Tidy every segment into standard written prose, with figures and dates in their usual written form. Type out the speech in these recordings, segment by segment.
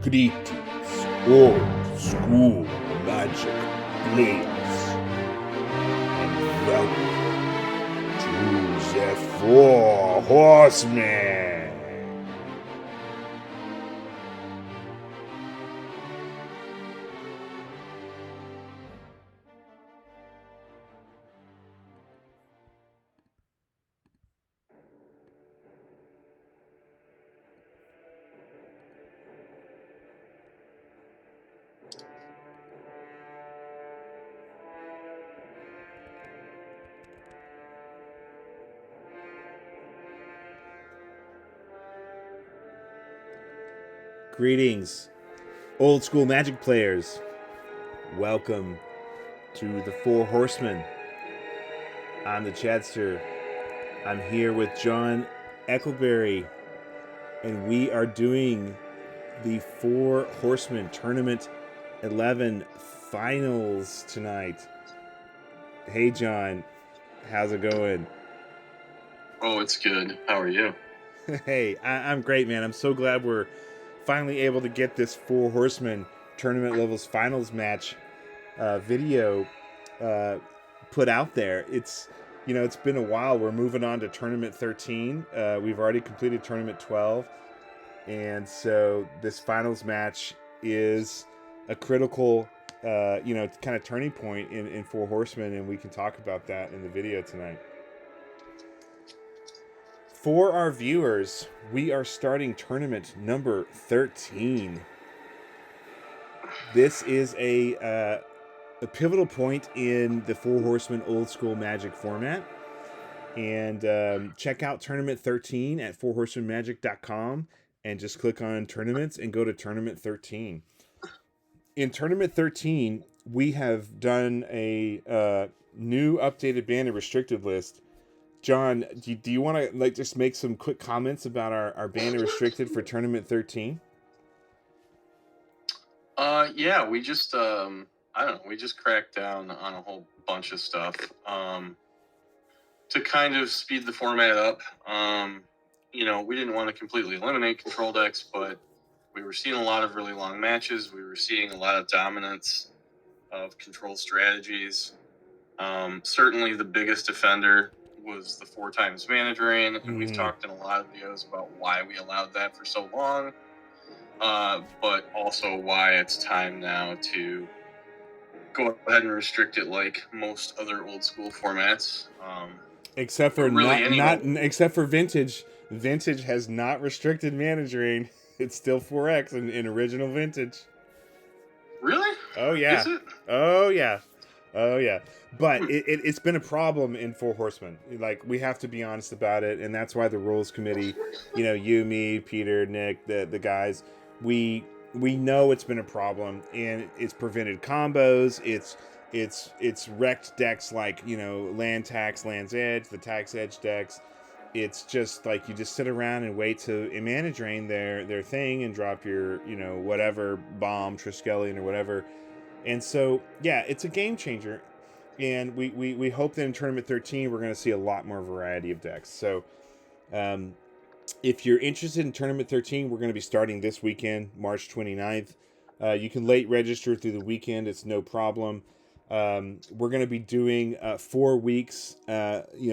Greetings, old school magic players, and welcome to the Four Horsemen. Greetings, old school magic players. Welcome to the Four Horsemen. I'm the Chadster. I'm here with John Eckleberry, and we are doing the Four Horsemen Tournament 11 finals tonight. Hey, John, how's it going? Oh, it's good. How are you? Hey, I'm great, man. I'm so glad we're finally able to get this Four Horsemen Tournament Levels Finals match video put out there. It's been a while. We're moving on to Tournament 13. We've already completed Tournament 12, and so this finals match is a critical, kind of turning point in Four Horsemen, and we can talk about that in the video tonight. For our viewers, we are starting tournament number 13. This is a pivotal point in the Four Horsemen Old School Magic format. And check out Tournament 13 at fourhorsemanmagic.com and just click on Tournaments and go to Tournament 13. In Tournament 13, we have done a new updated banned and restricted list. John, do you want to just make some quick comments about our banned and restricted for Tournament 13? Yeah, we just I don't know, we just cracked down on a whole bunch of stuff to kind of speed the format up. We didn't want to completely eliminate control decks, but we were seeing a lot of really long matches. We were seeing a lot of dominance of control strategies. Certainly the biggest offender was the 4 times mana drain, and we've talked in a lot of videos about why we allowed that for so long, but also why it's time now to go ahead and restrict it like most other old school formats. Except for except for Vintage. Vintage has not restricted mana drain. It's still 4X in original Vintage. Really? Oh yeah. Is it? Oh yeah. Oh yeah. But it's been a problem in Four Horsemen. Like, we have to be honest about it, and that's why the rules committee, you, me, Peter, Nick, the guys, we know it's been a problem, and it's prevented combos. It's wrecked decks like land tax, land's edge, the tax edge decks. It's just like you just sit around and wait to mana drain their thing and drop your whatever bomb, Triskelion or whatever. And so yeah, it's a game changer, and we hope that in Tournament 13 we're going to see a lot more variety of decks. So if you're interested in Tournament 13, we're going to be starting this weekend, March 29th. You can late register through the weekend. It's no problem. We're going to be doing 4 weeks,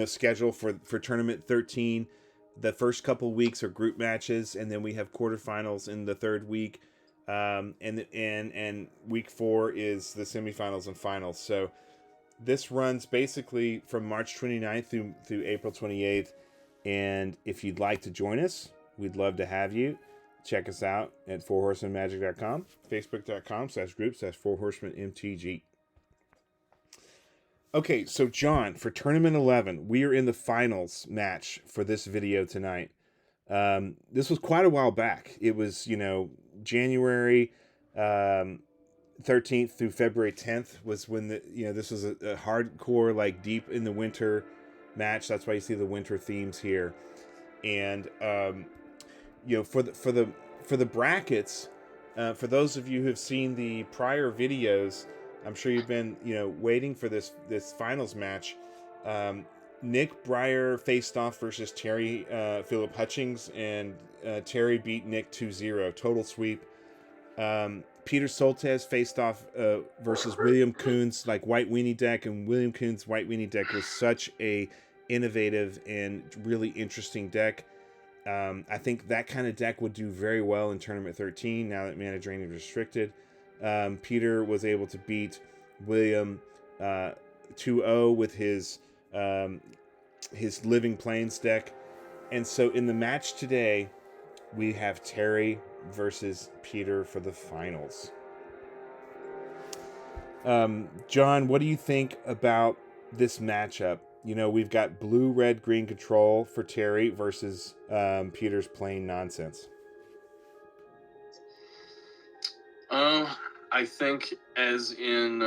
schedule for Tournament 13. The first couple weeks are group matches, and then we have quarterfinals in the third week. And week 4 is the semifinals and finals. So this runs basically from March 29th through April 28th. And if you'd like to join us, we'd love to have you. Check us out at fourhorsemanmagic.com, facebook.com/group/fourhorsemanmtg. Okay, so John, for Tournament 11, we are in the finals match for this video tonight. This was quite a while back. It was, January 13th through February 10th was when this was a hardcore, like, deep in the winter match. That's why you see the winter themes here. And for the brackets, for those of you who have seen the prior videos, I'm sure you've been waiting for this finals match. Nick Breyer faced off versus Terry Philip Hutchings, and Terry beat Nick 2-0, total sweep. Peter Soltesz faced off versus William Kuhn's like White Weenie deck, and William Kuhn's White Weenie deck was such a innovative and really interesting deck. I think that kind of deck would do very well in Tournament 13 now that Mana Drain is restricted. Peter was able to beat William 2-0 with his Living Plains deck. And so in the match today, we have Terry versus Peter for the finals. John, what do you think about this matchup? You know, we've got blue, red, green control for Terry versus Peter's plain nonsense. I think, as in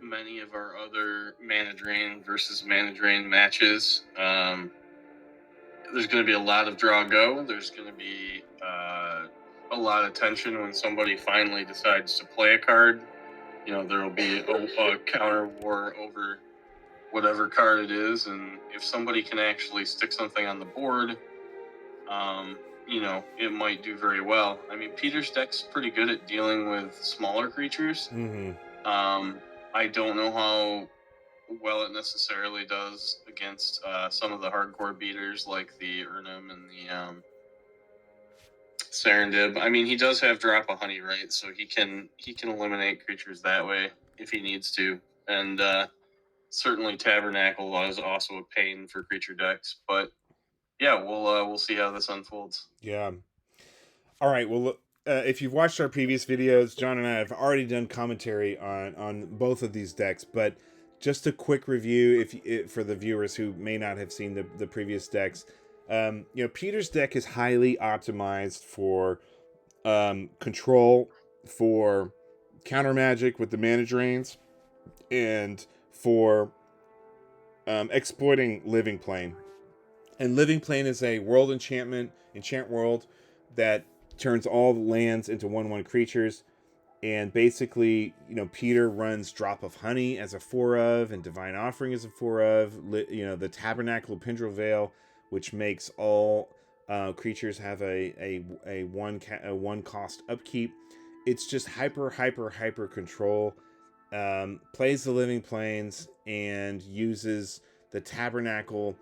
many of our other Mana Drain versus Mana Drain matches, there's going to be a lot of draw go. There's going to be a lot of tension when somebody finally decides to play a card. You know, there will be a counter war over whatever card it is, and if somebody can actually stick something on the board, you know, it might do very well. I mean, Peter's deck's pretty good at dealing with smaller creatures. Mm-hmm. I don't know how well it necessarily does against some of the hardcore beaters like the Urnum and the Serendib. I mean, he does have Drop a Honey, right? So he can eliminate creatures that way if he needs to. And certainly Tabernacle is also a pain for creature decks. But yeah, we'll see how this unfolds. Yeah. All right. Well, if you've watched our previous videos, John and I have already done commentary on both of these decks, but just a quick review for the viewers who may not have seen the previous decks. You know, Peter's deck is highly optimized for control, for counter magic with the mana drains, and for exploiting Living Plane. And Living Plane is a world enchant world that turns all the lands into 1/1 creatures. And basically, you know, Peter runs Drop of Honey as a 4/of, and Divine Offering as a 4/of. You know, the Tabernacle of Pendril Vale, which makes all creatures have a one cost upkeep. It's just hyper control. Plays the Living Plains and uses the Tabernacle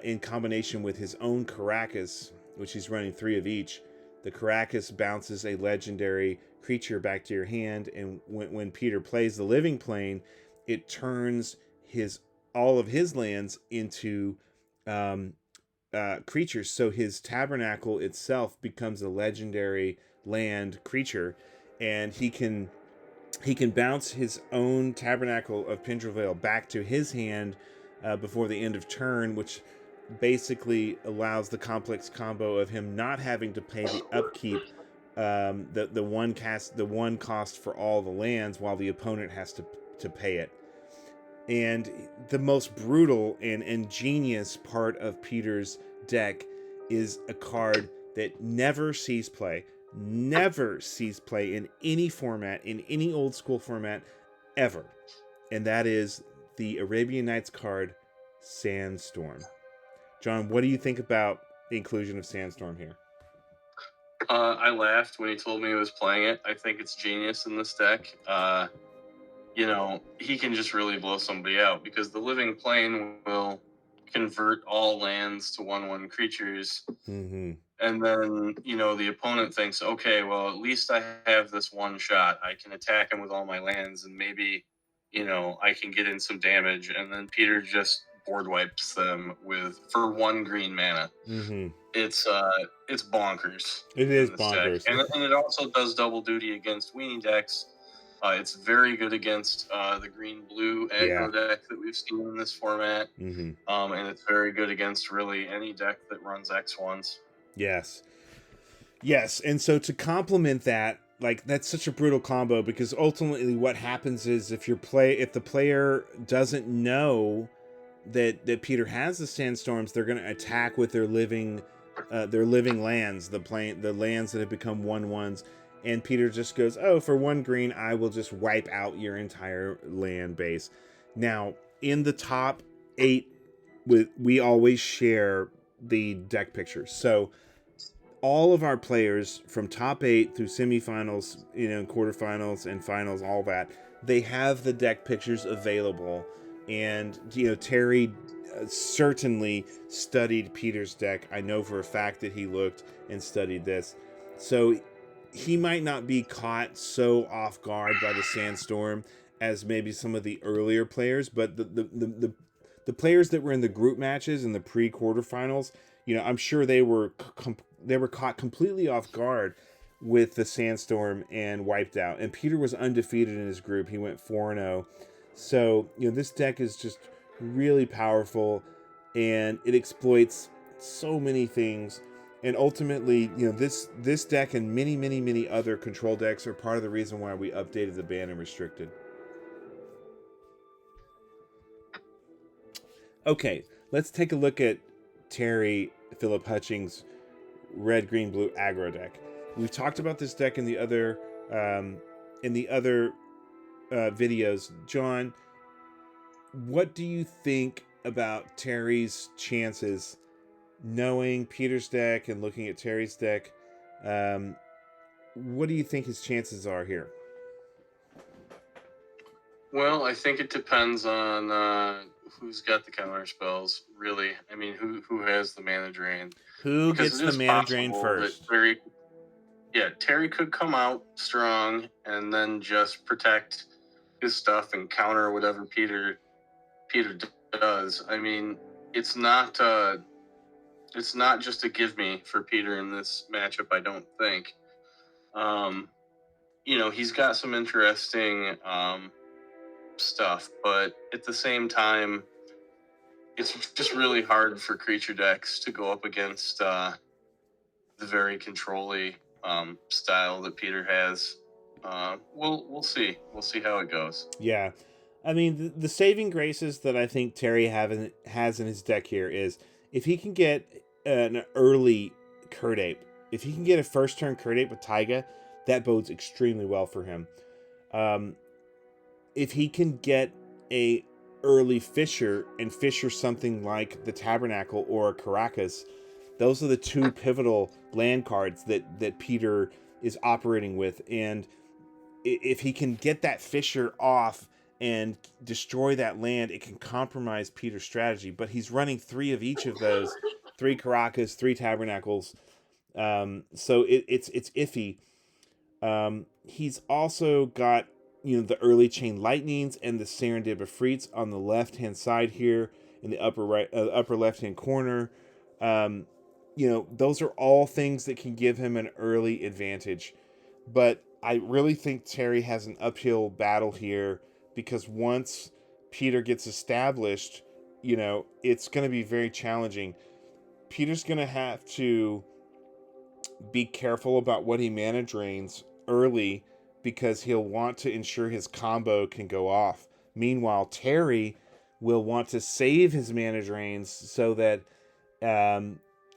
in combination with his own Caracas, which he's running 3 of each. The Caracas bounces a legendary creature back to your hand, and when Peter plays the Living Plane, it turns all of his lands into creatures. So his Tabernacle itself becomes a legendary land creature, and he can bounce his own Tabernacle of Pendril Vale back to his hand before the end of turn, which basically allows the complex combo of him not having to pay the upkeep, the one cost for all the lands, while the opponent has to pay it. And the most brutal and ingenious part of Peter's deck is a card that never sees play in any format, in any old school format ever, and that is the Arabian Nights card Sandstorm. John, what do you think about the inclusion of Sandstorm here? I laughed when he told me he was playing it. I think it's genius in this deck. You know, he can just really blow somebody out, because the Living Plane will convert all lands to 1/1 creatures. Mm-hmm. And then, you know, the opponent thinks, okay, well, at least I have this one shot. I can attack him with all my lands, and maybe, you know, I can get in some damage. And then Peter just board wipes them for 1 green mana. Mm-hmm. It's bonkers. It is bonkers. And it also does double duty against weenie decks. It's very good against the green-blue aggro deck that we've seen in this format. Mm-hmm. And it's very good against really any deck that runs X1s. Yes. And so to complement that, like, that's such a brutal combo, because ultimately what happens is if the player doesn't know that Peter has the Sandstorms, they're going to attack with their living lands, the lands that have become 1/1s, and Peter just goes, oh, for 1 green, I will just wipe out your entire land base. Now, in the top 8, we always share the deck pictures. So all of our players from top 8 through semifinals, quarterfinals and finals, all that, they have the deck pictures available. And, Terry certainly studied Peter's deck. I know for a fact that he looked and studied this. So he might not be caught so off guard by the sandstorm as maybe some of the earlier players, but the players that were in the group matches and the pre-quarterfinals, I'm sure they were caught completely off guard with the sandstorm and wiped out. And Peter was undefeated in his group. He went 4-0. So, this deck is just really powerful, and it exploits so many things. And ultimately, this deck and many, many, many other control decks are part of the reason why we updated the ban and restricted. Okay, let's take a look at Terry Philip Hutchings' red, green, blue aggro deck. We've talked about this deck in the other videos. John, what do you think about Terry's chances, knowing Peter's deck and looking at Terry's deck? What do you think his chances are here? Well, I think it depends on who's got the counter spells, really. I mean, who has the mana drain? Who gets the mana drain first? Terry could come out strong and then just protect his stuff and counter whatever Peter does. I mean, it's not just a give me for Peter in this matchup, I don't think. He's got some interesting stuff, but at the same time, it's just really hard for creature decks to go up against the very control-y style that Peter has. We'll see. We'll see how it goes. Yeah. I mean, the saving graces that I think Terry has in his deck here is if he can get an early Curd Ape, if he can get a first turn Curd Ape with Taiga, that bodes extremely well for him. If he can get a early Fisher and Fisher something like the Tabernacle or Caracas, those are the two pivotal land cards that Peter is operating with. And if he can get that Fisher off and destroy that land, it can compromise Peter's strategy. But he's running 3 of each of those, 3 Caracas, 3 Tabernacles. So it's iffy. He's also got the early Chain Lightnings and the Serendib Efreets on the left hand side here in the upper left hand corner. Those are all things that can give him an early advantage. But I really think Terry has an uphill battle here, because once Peter gets established, it's going to be very challenging. Peter's going to have to be careful about what he mana drains early, because he'll want to ensure his combo can go off. Meanwhile, Terry will want to save his mana drains so that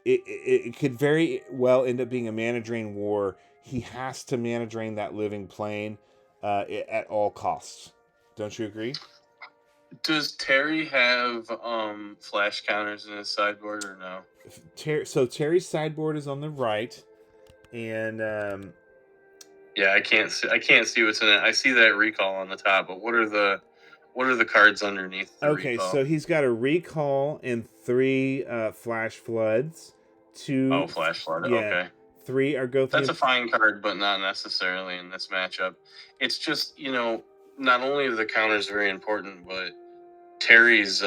it could very well end up being a mana drain war. He has to mana drain that living plane at all costs. Don't you agree? Does Terry have flash counters in his sideboard or no? So Terry's sideboard is on the right, and I can't see what's in it. I see that recall on the top, but what are the cards underneath the recall? So he's got a recall and 3 flash floods. 2 flash flood. Yeah, okay. 3 are go through. That's a fine card, but not necessarily in this matchup. It's just, not only are the counters very important, but Terry's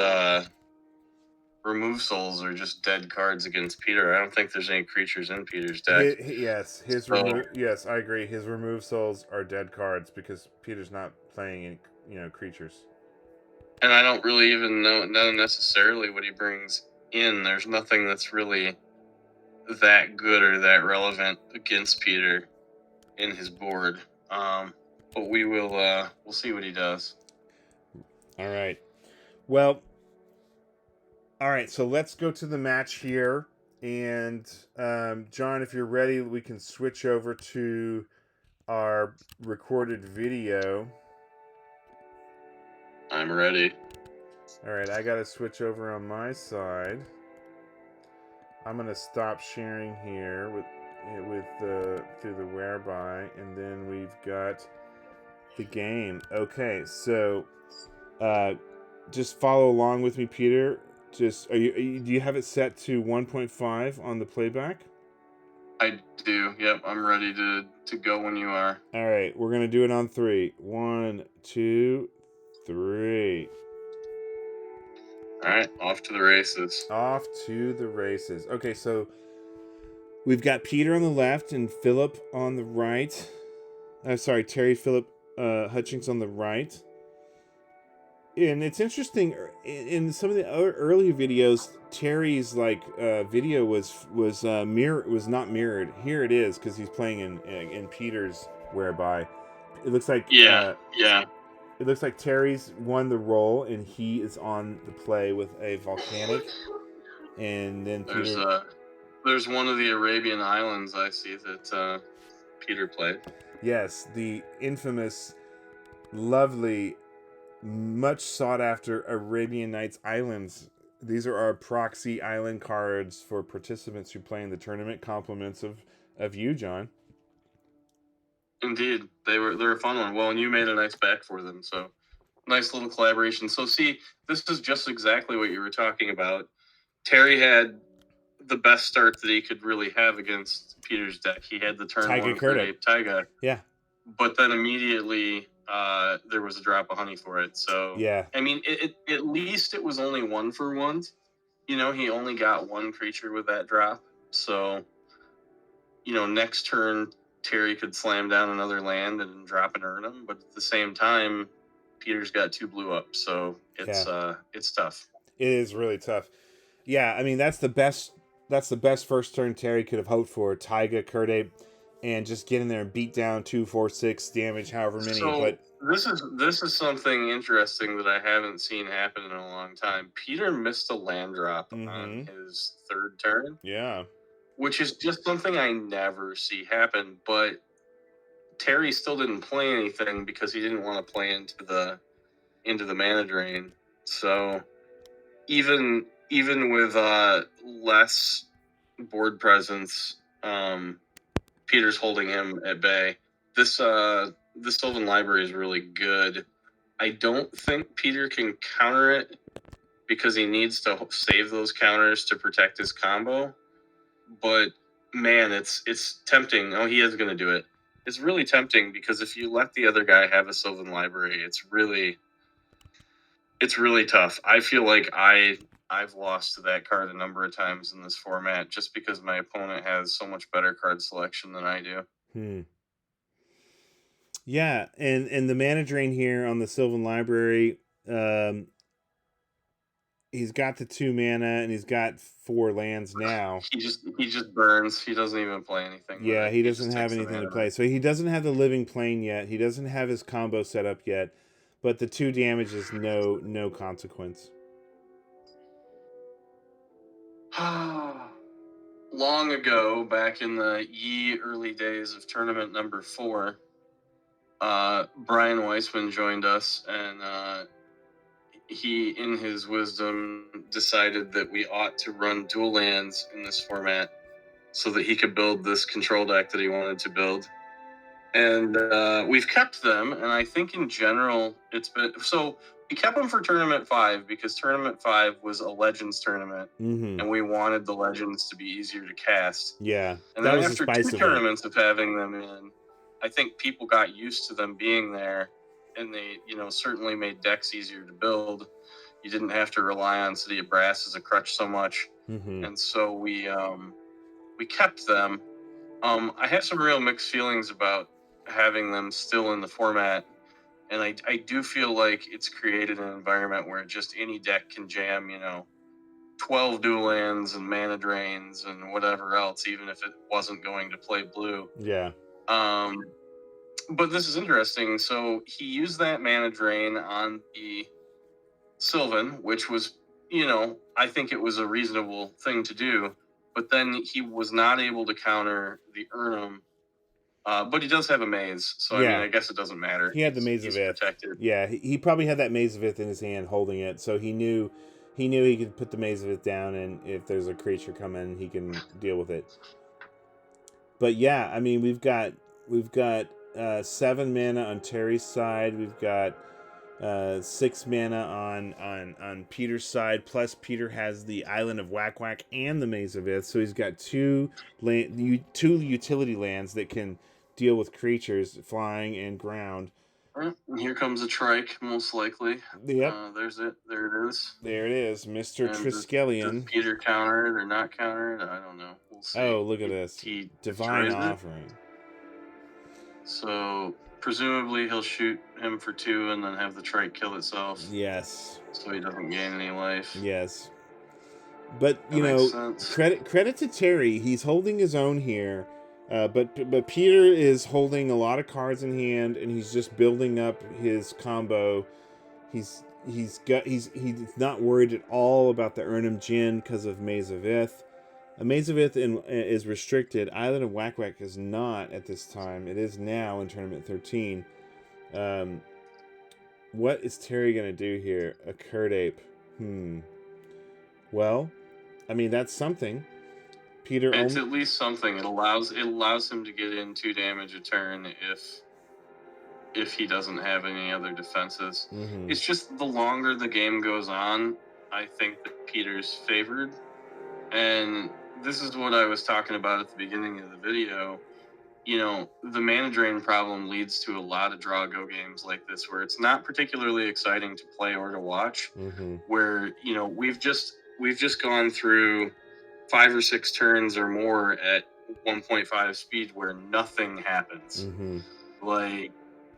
remove souls are just dead cards against Peter. I don't think there's any creatures in Peter's deck. Yes, yes, I agree. His remove souls are dead cards because Peter's not playing any, creatures. And I don't really even know necessarily what he brings in. There's nothing that's really that good or that relevant against Peter in his board. But we'll see what he does. All right. Well, all right, so let's go to the match here. And John, if you're ready, we can switch over to our recorded video. I'm ready. All right, I got to switch over on my side. I'm going to stop sharing here with the through the whereby, and then we've got the game. Okay, so just follow along with me, Peter. Just do you have it set to 1.5 on the playback? I do. Yep, I'm ready to go when you are. All right, we're gonna do it on 3. 1, 2, 3. All right, off to the races. Off to the races. Okay, so we've got Peter on the left and Philip on the right. Sorry, Terry Philip Hutchings on the right. And it's interesting, in some of the early videos, Terry's video was not mirrored. Here it is, because he's playing in Peter's whereby. It looks like yeah. It looks like Terry's won the role, and he is on the play with a volcanic. And then there's one of the Arabian islands I see that Peter played. Yes, the infamous, lovely, much sought after Arabian Nights Islands. These are our proxy island cards for participants who play in the tournament. Compliments of you, John. Indeed, they're a fun one. Well, and you made a nice back for them, so nice little collaboration. So see, this is just exactly what you were talking about. Terry had the best start that he could really have against Peter's deck. He had the turn one Taiga. Yeah. But then immediately there was a drop of honey for it. So yeah, I mean, at least it was only 1 for 1. You know, he only got 1 creature with that drop. So, you know, next turn Terry could slam down another land and drop and earn him. But at the same time, Peter's got 2 blue up, so it's tough. It is really tough. Yeah, I mean that's the best first turn Terry could have hoped for. Taiga, Kurdabe, and just get in there and beat down 2, 4, 6 damage, however many. So but this is something interesting that I haven't seen happen in a long time. Peter missed a land drop on his 3rd turn. Yeah. Which is just something I never see happen, but Terry still didn't play anything because he didn't want to play into the mana drain. So even with less board presence, Peter's holding him at bay. This Sylvan Library is really good. I don't think Peter can counter it because he needs to save those counters to protect his combo. But man, it's tempting. Oh, he is going to do it. It's really tempting because if you let the other guy have a Sylvan Library, it's really tough. I feel like I've lost to that card a number of times in this format just because my opponent has so much better card selection than I do. Yeah, and the mana drain here on the Sylvan Library, he's got the 2 mana and he's got 4 lands now. He just burns. He doesn't even play anything. Yeah, he doesn't have anything to play. So he doesn't have the living plane yet. He doesn't have his combo set up yet. But the 2 damage is no consequence. Long ago, back in the early days of tournament number 4, Brian Weissman joined us, and he, in his wisdom, decided that we ought to run dual lands in this format so that he could build this control deck that he wanted to build. And we've kept them, and I think in general it's been... So we kept them for Tournament 5 because Tournament 5 was a Legends tournament, and we wanted the Legends to be easier to cast. Yeah, and then after 2 tournaments of having them in, I think people got used to them being there, and they, certainly made decks easier to build. You didn't have to rely on City of Brass as a crutch so much, and so we kept them. I have some real mixed feelings about having them still in the format, and I do feel like it's created an environment where just any deck can jam, 12 dual lands and mana drains and whatever else, even if it wasn't going to play blue. Yeah. But this is interesting. So he used that mana drain on the Sylvan, which was, I think it was a reasonable thing to do. But then he was not able to counter the Urnum. But he does have a maze, so I mean, I guess it doesn't matter. He had the Maze of Ith. Yeah, he probably had that Maze of Ith in his hand, holding it, so he knew he could put the Maze of Ith down, and if there's a creature coming, he can deal with it. But yeah, I mean, we've got 7 mana on Terry's side. We've got 6 mana on Peter's side. Plus, Peter has the Island of Whack Whack and the Maze of Ith, so he's got two utility lands that can deal with creatures, flying and ground. And here comes a trike, most likely. Yep. There's it. There it is. There it is, Mr. Triskelion. Does Peter counter it or not counter it? I don't know. We'll see. Oh, look at this. Divine Offering. So, presumably he'll shoot him for 2 and then have the trike kill itself. Yes. So he doesn't gain any life. Yes. But, you know, credit to Terry. He's holding his own here. But Peter is holding a lot of cards in hand, and he's just building up his combo. He's not worried at all about the Urnham Djinn because of Maze of Ith. A Maze of Ith is restricted. Island of Whack Whack is not at this time. It is now in Tournament 13. What is Terry going to do here? A Curd Ape. Well, I mean, that's something. Peter, it's at least something. It allows him to get in 2 damage a turn if he doesn't have any other defenses. Mm-hmm. It's just the longer the game goes on, I think that Peter's favored. And this is what I was talking about at the beginning of the video. You know, the mana drain problem leads to a lot of draw-go games like this, where it's not particularly exciting to play or to watch. Mm-hmm. Where, you know, we've just gone through 5 or 6 turns or more at 1.5 speed where nothing happens. Mm-hmm. Like,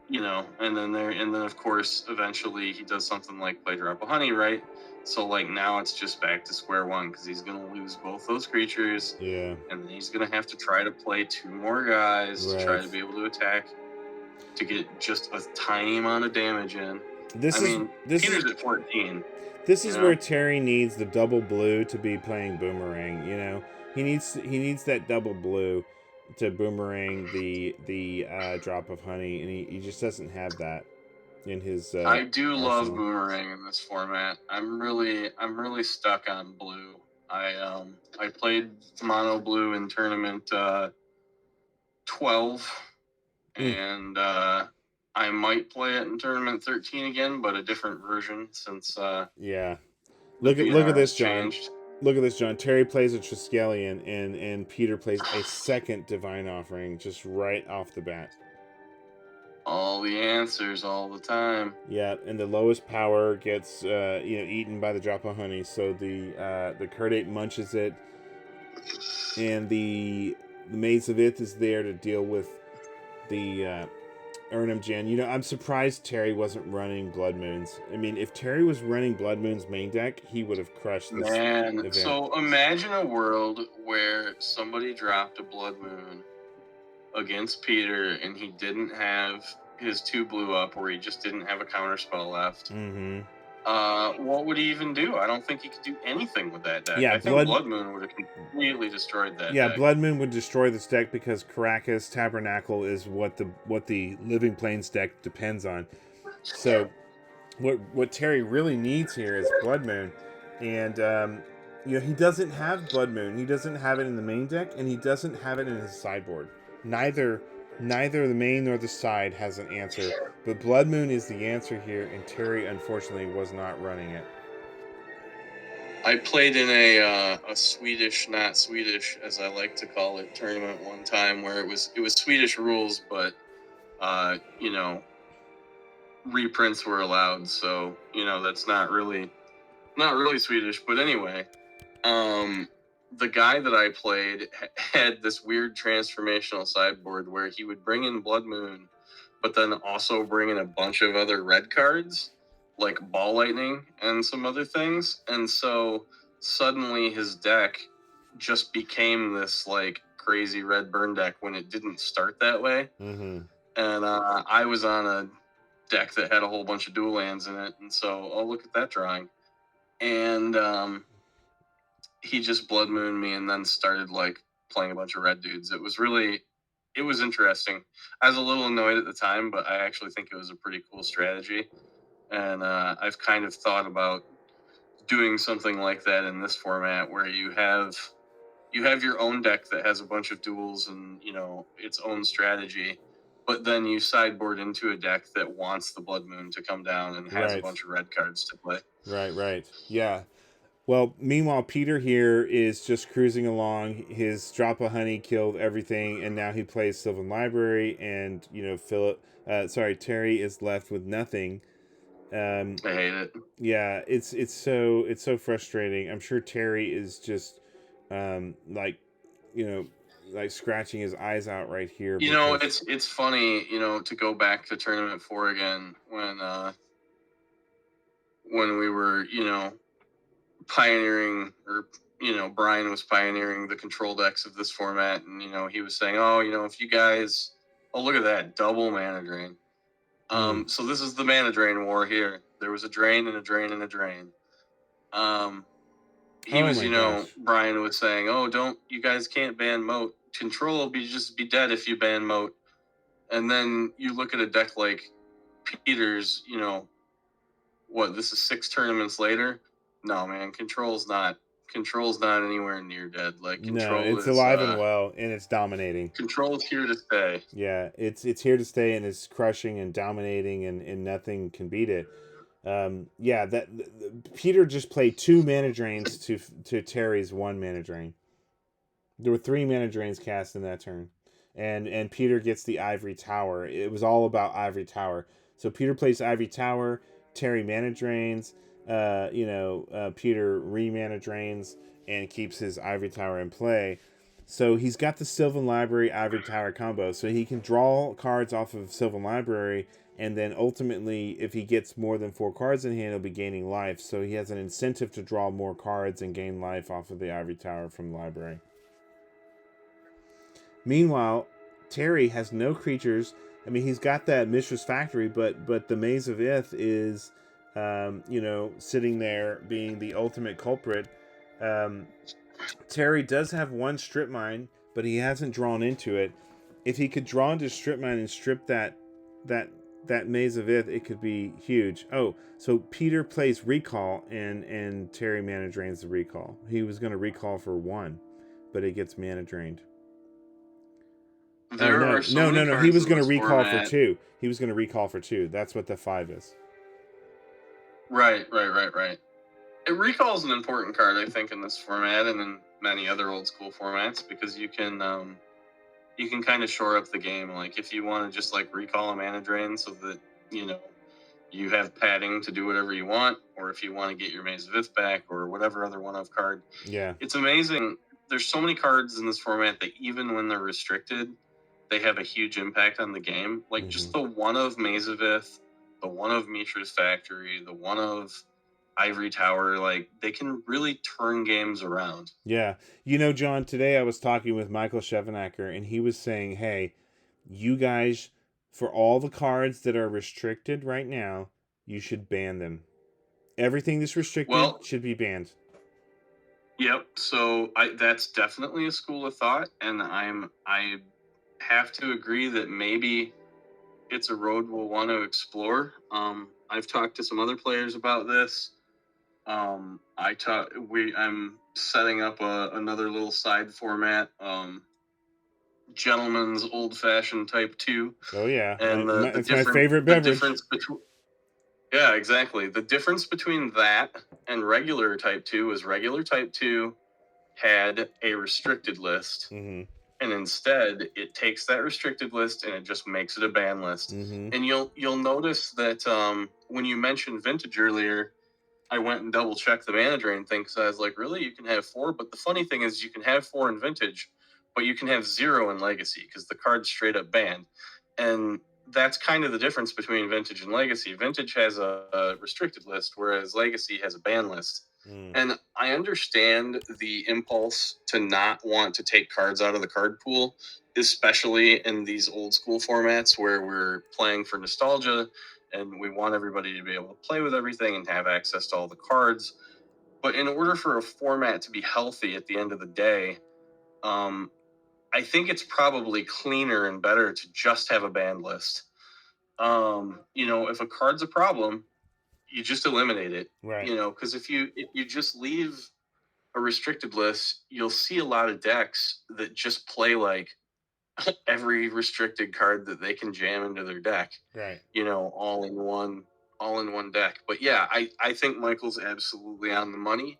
you know, and then of course eventually he does something like play Drop of Honey, right? So like now it's just back to square one because he's gonna lose both those creatures. Yeah. And then he's gonna have to try to play 2 more guys to try to be able to attack to get just a tiny amount of damage in. Peter's at 14. This is where Terry needs the double blue to be playing Boomerang. You know, he needs that double blue to Boomerang the Drop of Honey, and he just doesn't have that in his. I do love Boomerang in this format. I'm really stuck on blue. I played mono blue in tournament 12, and I might play it in tournament 13 again, but a different version since yeah. Look at this, John. Look at this, John. Terry plays a Triskelion, and Peter plays a second Divine Offering just right off the bat. All the answers all the time. Yeah, and the lowest power gets eaten by the Drop of Honey, so the Curd Ape munches it, and the Maze of Ith is there to deal with the Urnham Djinn. You know, I'm surprised Terry wasn't running Blood Moons. I mean, if Terry was running Blood Moons main deck, he would have crushed this event. So imagine a world where somebody dropped a Blood Moon against Peter and he didn't have his 2 blue up, or he just didn't have a counter spell left. Mm-hmm. What would he even do? I don't think he could do anything with that deck. Yeah, I think Blood Moon would have completely destroyed that deck. Blood Moon would destroy this deck because Caracas Tabernacle is what the Living Plains deck depends on. So what Terry really needs here is Blood Moon, and he doesn't have Blood Moon. He doesn't have it in the main deck, and he doesn't have it in his sideboard. Neither the main nor the side has an answer, but Blood Moon is the answer here, and Terry unfortunately was not running it. I played in a Swedish, not Swedish as I like to call it, tournament one time where it was Swedish rules, but reprints were allowed, so that's not really Swedish. But anyway, the guy that I played had this weird transformational sideboard where he would bring in Blood Moon, but then also bring in a bunch of other red cards, like Ball Lightning and some other things. And so suddenly his deck just became this like crazy red burn deck when it didn't start that way. Mm-hmm. And I was on a deck that had a whole bunch of dual lands in it. And so, look at that drawing. And he just Blood Mooned me and then started like playing a bunch of red dudes. It was interesting. I was a little annoyed at the time, but I actually think it was a pretty cool strategy. And I've kind of thought about doing something like that in this format where you have you have your own deck that has a bunch of duels and, its own strategy, but then you sideboard into a deck that wants the Blood Moon to come down and has a Right. bunch of red cards to play. Right. Yeah. Well, meanwhile, Peter here is just cruising along. His drop of honey killed everything, and now he plays Sylvan Library, and Terry is left with nothing. I hate it. Yeah, it's so frustrating. I'm sure Terry is just like scratching his eyes out right here. It's funny, to go back to Tournament 4 again when we were, pioneering, or Brian was pioneering the control decks of this format, and he was saying, if you guys, look at that double mana drain. So this is the mana drain war here. There was a drain and a drain and a drain. Brian was saying, you guys can't ban Moat. Control will just be dead if you ban Moat. And then you look at a deck like Peter's, this is 6 tournaments later? No, man, Control's not anywhere near dead. Like, Control it's alive and well, and it's dominating. Control is here to stay. Yeah, it's here to stay, and it's crushing and dominating, and nothing can beat it. Peter just played 2 mana drains to Terry's 1 mana drain. There were 3 mana drains cast in that turn, and Peter gets the Ivory Tower. It was all about Ivory Tower. So Peter plays Ivory Tower, Terry mana drains, Peter re-mana drains, and keeps his Ivory Tower in play. So he's got the Sylvan Library Ivory Tower combo, so he can draw cards off of Sylvan Library, and then ultimately, if he gets more than 4 cards in hand, he'll be gaining life. So he has an incentive to draw more cards and gain life off of the Ivory Tower from the library. Meanwhile, Terry has no creatures. I mean, he's got that Mishra's Factory, but the Maze of Ith is, sitting there being the ultimate culprit. Terry does have 1 strip mine, but he hasn't drawn into it. If he could draw into strip mine and strip that Maze of Ith, it could be huge. Oh, so Peter plays Recall, and Terry mana drains the Recall. He was going to Recall for 1, but it gets mana drained. No. He was going to Recall for 2. He was going to Recall for 2. That's what the 5 is. Right. Recall is an important card, I think, in this format and in many other old school formats, because you can kind of shore up the game. Like, if you want to just recall a mana drain so that you have padding to do whatever you want, or if you want to get your Maze of Ith back, or whatever other one-of card. Yeah, it's amazing. There's so many cards in this format that even when they're restricted, they have a huge impact on the game. Like, just the one of Maze of Ith, the one of Mishra's Factory, the one of Ivory Tower, they can really turn games around. Yeah. John, today I was talking with Michael Schevenacker, and he was saying, hey, you guys, for all the cards that are restricted right now, you should ban them. Everything that's restricted should be banned. Yep. So that's definitely a school of thought, and I have to agree that maybe it's a road we'll want to explore. I've talked to some other players about this. I'm setting up another little side format, Gentleman's Old Fashioned Type 2. Oh yeah, and it's my favorite beverage. Yeah, exactly. The difference between that and regular Type 2 is regular Type 2 had a restricted list. Mm-hmm. And instead, it takes that restricted list and it just makes it a ban list. Mm-hmm. And you'll notice that when you mentioned Vintage earlier, I went and double checked the mana drain thing, because I was like, really? You can have 4? But the funny thing is, you can have 4 in Vintage, but you can have 0 in Legacy, because the card's straight up banned. And that's kind of the difference between Vintage and Legacy. Vintage has a restricted list, whereas Legacy has a ban list. And I understand the impulse to not want to take cards out of the card pool, especially in these old school formats where we're playing for nostalgia and we want everybody to be able to play with everything and have access to all the cards. But in order for a format to be healthy at the end of the day, I think it's probably cleaner and better to just have a banned list. If a card's a problem, you just eliminate it, right? Because if you just leave a restricted list, you'll see a lot of decks that just play like every restricted card that they can jam into their deck. Right. All in one deck. But yeah, I think Michael's absolutely on the money.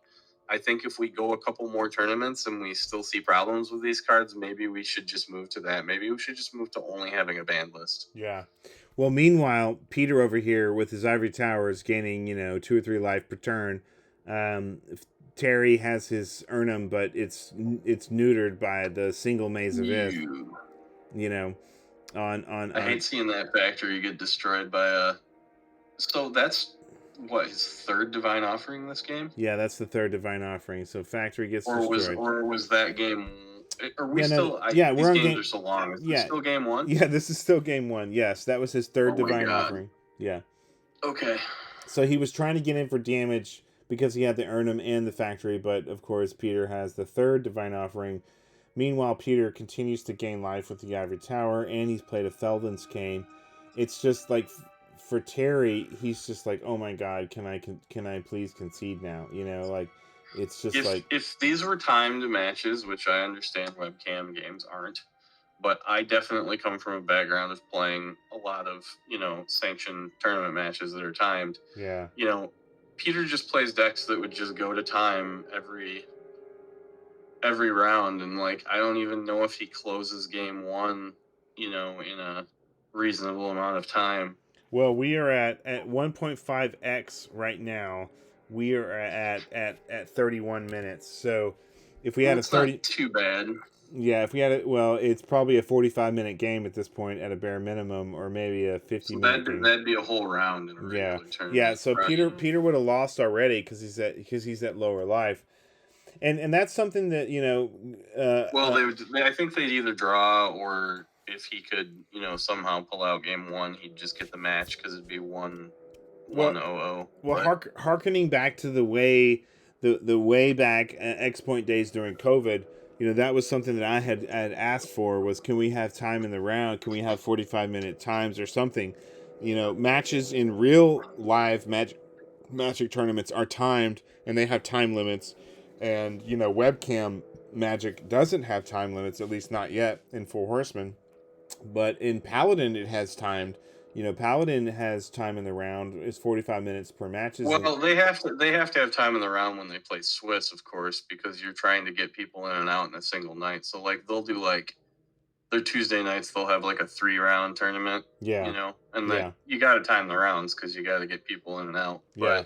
I think if we go a couple more tournaments and we still see problems with these cards, maybe we should just move to that. Maybe we should just move to only having a banned list. Yeah. Well, meanwhile, Peter over here with his ivory towers gaining, 2 or 3 life per turn. Terry has his Urnum, but it's neutered by the single Maze of Ith. I hate seeing that factory get destroyed by a. So that's what, his third Divine Offering this game? Yeah, that's the third Divine Offering. So factory gets destroyed. Or was that game? Are we we're these on games game. Are so long. Is this still game 1? Yeah, this is still game 1. Yes, that was his third Divine Offering. Yeah. Okay. So he was trying to get in for damage because he had the Urnum and the factory, but of course Peter has the third Divine Offering. Meanwhile, Peter continues to gain life with the Ivory Tower, and he's played a Felden's Cane. It's just like, for Terry, he's just like, oh my god, can I please concede now? It's just if these were timed matches, which I understand webcam games aren't, but I definitely come from a background of playing a lot of, sanctioned tournament matches that are timed. Yeah. Peter just plays decks that would just go to time every round, and I don't even know if he closes game 1, in a reasonable amount of time. Well, we are at 1.5x right now. We are at 31 minutes. So if we had a 30, not too bad. Yeah, if we had it, well, it's probably a 45-minute game at this point at a bare minimum, or maybe a 50-minute game. That'd be a whole round in a regular tournament. Yeah. So Peter would have lost already because he's at lower life, and that's something that I think they'd either draw, or if he could somehow pull out game 1, he'd just get the match because it'd be 1-0. Well, harkening back to the way back X Point days during COVID. That was something that I had asked for, was, can we have time in the round? Can we have 45-minute times or something? Matches in real live Magic tournaments are timed, and they have time limits. And, webcam Magic doesn't have time limits, at least not yet in Four Horsemen. But in Paladin, it has timed. Paladin has time in the round. It's 45 minutes per match. Well, they have to have time in the round when they play Swiss, of course, because you're trying to get people in and out in a single night. So they'll do their Tuesday nights. They'll have a 3-round tournament. Yeah. And you got to time the rounds because you got to get people in and out. Yeah.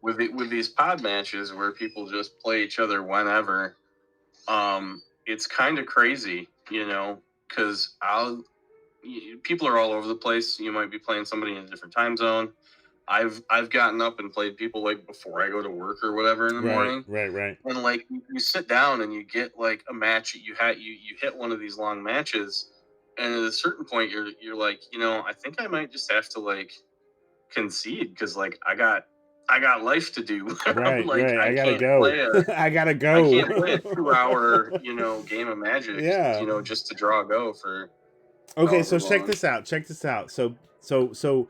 But with these pod matches where people just play each other whenever, it's kind of crazy, because people are all over the place. You might be playing somebody in a different time zone. I've gotten up and played people before I go to work or whatever in the morning. Right. And you sit down and you get a match. You hit one of these long matches, and at a certain point you're like, I think I might just have to concede because I got life to do. Right. I gotta go. I gotta go. I can't play a 2-hour game of Magic. Yeah. Just to draw a go for. Okay, so check this out. So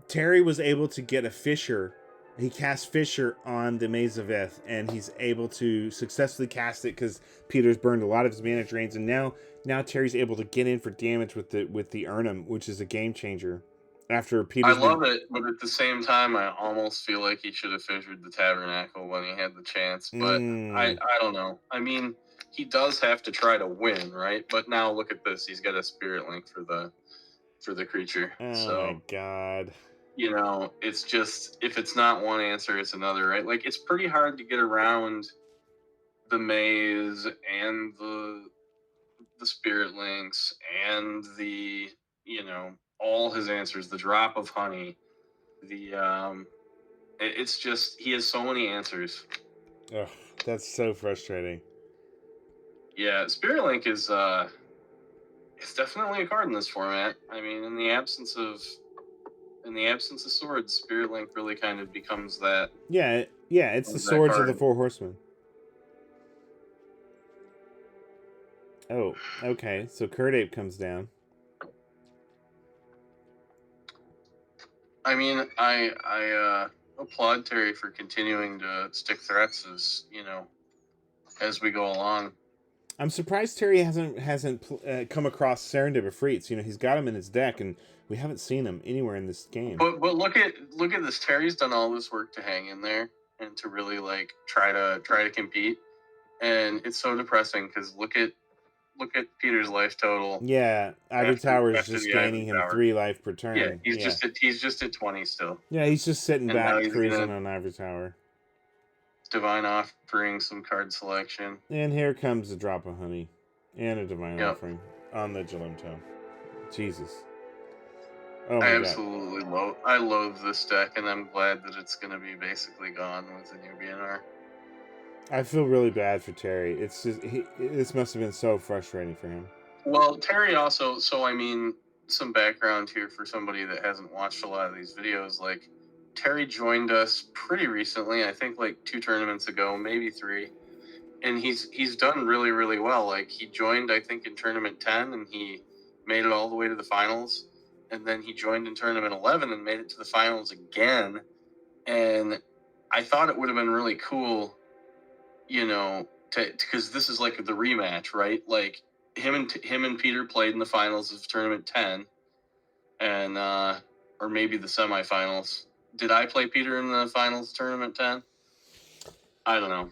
Terry was able to get a Fissure. He cast Fissure on the Maze of Ith, and he's able to successfully cast it because Peter's burned a lot of his mana drains, and now Terry's able to get in for damage with the Urnum, which is a game changer. After Peter's, I love it, but at the same time, I almost feel like he should have fissured the Tabernacle when he had the chance. But I don't know. I mean, he does have to try to win, right? But now look at this. He's got a Spirit Link for the creature. Oh my god. It's just, if it's not one answer, it's another, right? It's pretty hard to get around the maze and the Spirit Links and the, all his answers, the drop of honey, it's just, he has so many answers. Oh, that's so frustrating. Yeah, Spirit Link is it's definitely a card in this format. I mean, in the absence of swords, Spirit Link really kind of becomes that. Yeah, it's the swords of the Four Horsemen. Oh, okay. So Curd Ape comes down. I mean, I applaud Terry for continuing to stick threats as we go along. I'm surprised Terry hasn't come across Serendip Efreets. He's got him in his deck, and we haven't seen him anywhere in this game. But look at this. Terry's done all this work to hang in there and to really try to compete, and it's so depressing because look at Peter's life total. Yeah, Ivory Tower is just gaining him 3 life per turn. Yeah, he's just at 20 still. Yeah, he's just sitting back cruising on Ivory Tower. Divine Offering, some card selection. And here comes a drop of honey. And a Divine Offering on the Jalimto. Jesus. Oh my God. I loathe this deck, and I'm glad that it's going to be basically gone with the new BNR. I feel really bad for Terry. It's just this must have been so frustrating for him. Well, Terry also, some background here for somebody that hasn't watched a lot of these videos, Terry joined us pretty recently, I think 2 tournaments ago, maybe 3. And he's done really, really well. He joined, I think, in tournament 10, and he made it all the way to the finals. And then he joined in tournament 11 and made it to the finals again. And I thought it would have been really cool, because this is the rematch, right? Him and Peter played in the finals of tournament 10, and or maybe the semifinals. Did I play Peter in the finals tournament 10? I don't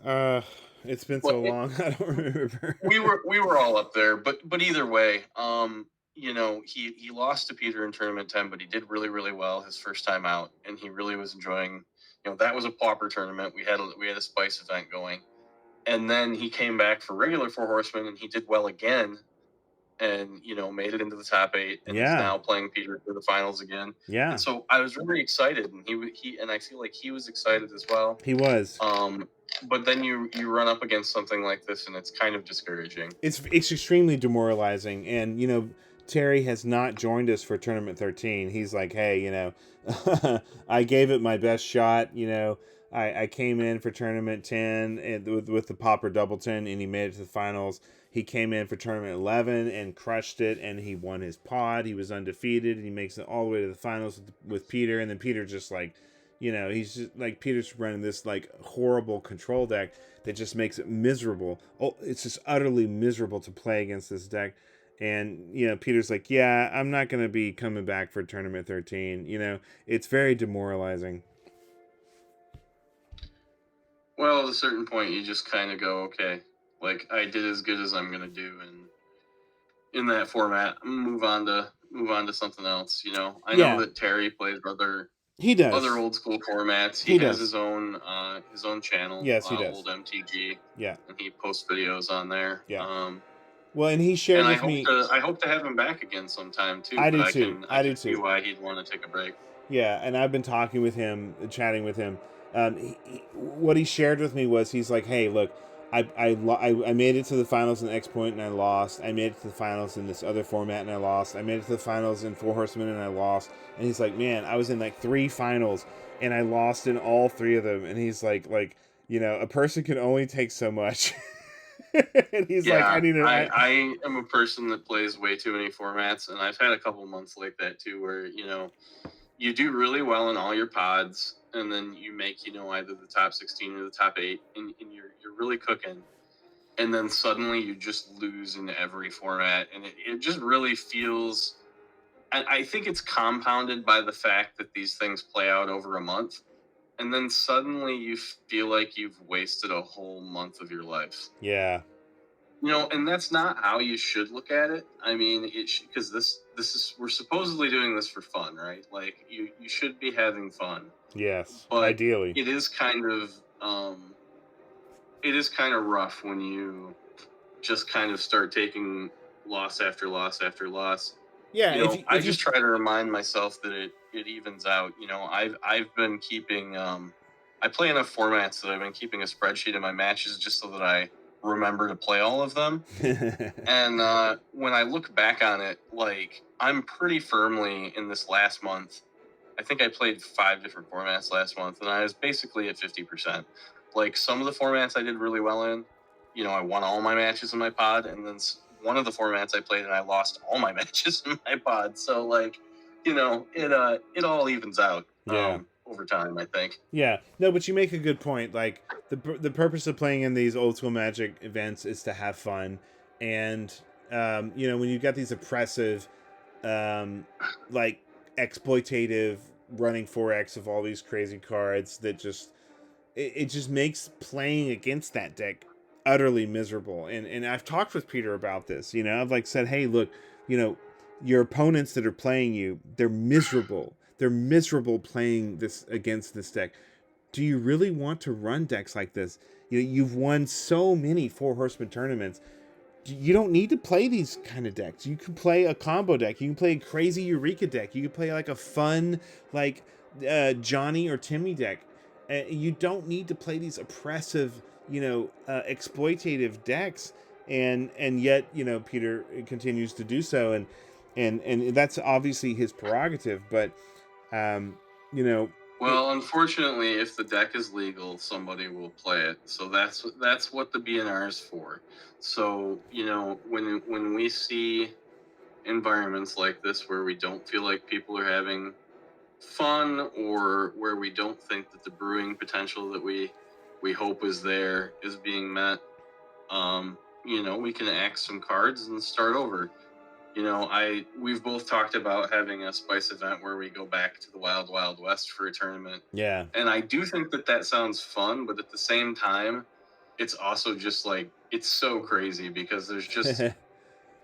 know. It's been so long. I don't remember. we were all up there, but either way, he lost to Peter in tournament 10, but he did really, really well his first time out, and he really was enjoying. That was a pauper tournament. We had a spice event going, and then he came back for regular Four Horsemen, and he did well again. And made it into the top 8, and he's now playing Peter for the finals again. Yeah. And so I was really excited, and he and I feel like he was excited as well. He was. But then you run up against something like this, and it's kind of discouraging. It's extremely demoralizing, and Terry has not joined us for tournament 13. He's like, hey, I gave it my best shot. I came in for tournament 10 and with the Popper Doubleton, and he made it to the finals. He came in for tournament 11 and crushed it, and he won his pod. He was undefeated, and he makes it all the way to the finals with Peter. And then Peter just he's just Peter's running this horrible control deck that just makes it miserable. Oh, it's just utterly miserable to play against this deck. And Peter's like, yeah, I'm not going to be coming back for tournament 13. It's very demoralizing. Well, at a certain point, you just kind of go, okay. I did as good as I'm gonna do, and in that format, move on to something else. I know that Terry plays other old school formats. He has his own channel. Yes, he does. Old MTG. Yeah, and he posts videos on there. Yeah. Well, and he shared with me. I hope to have him back again sometime too. I do too. I do too. See why he'd want to take a break. Yeah, and I've been talking with him, chatting with him. What he shared with me was he's like, hey, look. I made it to the finals in X Point and I lost. I made it to the finals in this other format and I lost. I made it to the finals in Four Horsemen and I lost. And he's like, man, I was in 3 finals and I lost in all 3 of them. And he's like, a person can only take so much. And he's I am a person that plays way too many formats, and I've had a couple months like that too, where you do really well in all your pods, and then you make either the top 16 or the top 8, and you're really cooking, and then suddenly you just lose in every format, and it just really feels. I think it's compounded by the fact that these things play out over a month, and then suddenly you feel like you've wasted a whole month of your life. Yeah. And that's not how you should look at it. I mean, because this is, we're supposedly doing this for fun, right? You should be having fun. Yes, but ideally. It is kind of rough when you just kind of start taking loss after loss after loss. Yeah, I just try to remind myself that it evens out. I've been keeping I play enough formats that I've been keeping a spreadsheet of my matches just so that I remember to play all of them. And when I look back on it, I'm pretty firmly in this last month. I think I played 5 different formats last month, and I was basically at 50%. Some of the formats I did really well in, I won all my matches in my pod, and then one of the formats I played and I lost all my matches in my pod. So it all evens out. Yeah. over time, I think. Yeah, no, but you make a good point. Like the purpose of playing in these old school Magic events is to have fun, and you know, when you've got these oppressive, like exploitative running 4X of all these crazy cards that just it just makes playing against that deck utterly miserable. And I've talked with Peter about this. You know, I've like said, hey, look, you know, your opponents that are playing you, they're miserable. They're miserable playing this against this deck. Do you really want to run decks like this? You've won so many Four Horsemen tournaments. You don't need to play these kind of decks. You can play a combo deck. You can play a crazy Eureka deck. You can play like a fun, like Johnny or Timmy deck. You don't need to play these oppressive, you know, exploitative decks. And yet, you know, Peter continues to do so, and that's obviously his prerogative. But you know, Well, unfortunately, if the deck is legal, somebody will play it. So that's what the BNR is for. So, you know, when we see environments like this where we don't feel like people are having fun, or where we don't think that the brewing potential that we hope is there is being met, you know, we can axe some cards and start over. You know, we've both talked about having a spice event where we go back to the Wild Wild West for a tournament. yeah. And I do think that sounds fun, but at the same time, it's also just like, it's so crazy because there's just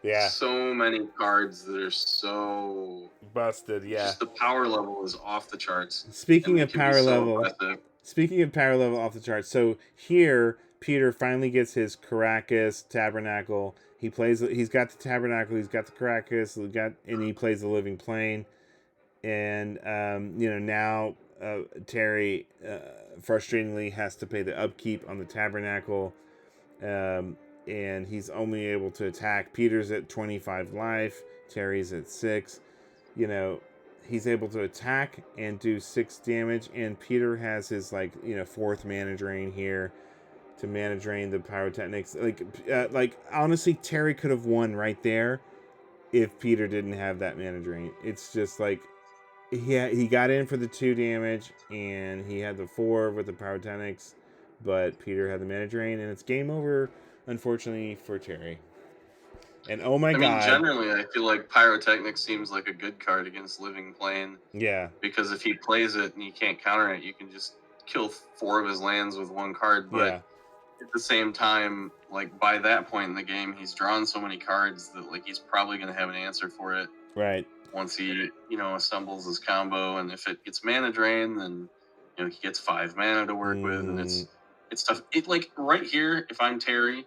yeah, so many cards that are so busted. Yeah. just the power level is off the charts. Speaking And of it can be power so level, aggressive. speaking of power level off the charts, so here Peter finally gets his Caracas Tabernacle. He plays. He's got the Tabernacle. He's got the Caracas. And he plays the Living Plane. And you know, now Terry frustratingly has to pay the upkeep on the Tabernacle, and he's only able to attack. Peter's at 25 life. Terry's at 6. You know, he's able to attack and do 6 damage, and Peter has his, like, you know, 4th mana drain here to mana drain the pyrotechnics. Like honestly, Terry could have won right there if Peter didn't have that mana drain. It's just like he got in for the 2 damage, and he had the 4 with the pyrotechnics, but Peter had the mana drain, and it's game over, unfortunately, for Terry. And oh my god. I mean, generally, I feel like Pyrotechnic seems like a good card against Living Plane. Yeah. Because if he plays it and you can't counter it, you can just kill 4 of his lands with 1 card. But Yeah. at the same time, like, by that point in the game, he's drawn so many cards that, like, he's probably going to have an answer for it. Right. Once he, you know, assembles his combo. And if it gets mana drain, then, you know, he gets 5 mana to work with. And it's tough. It, like, right here, if I'm Terry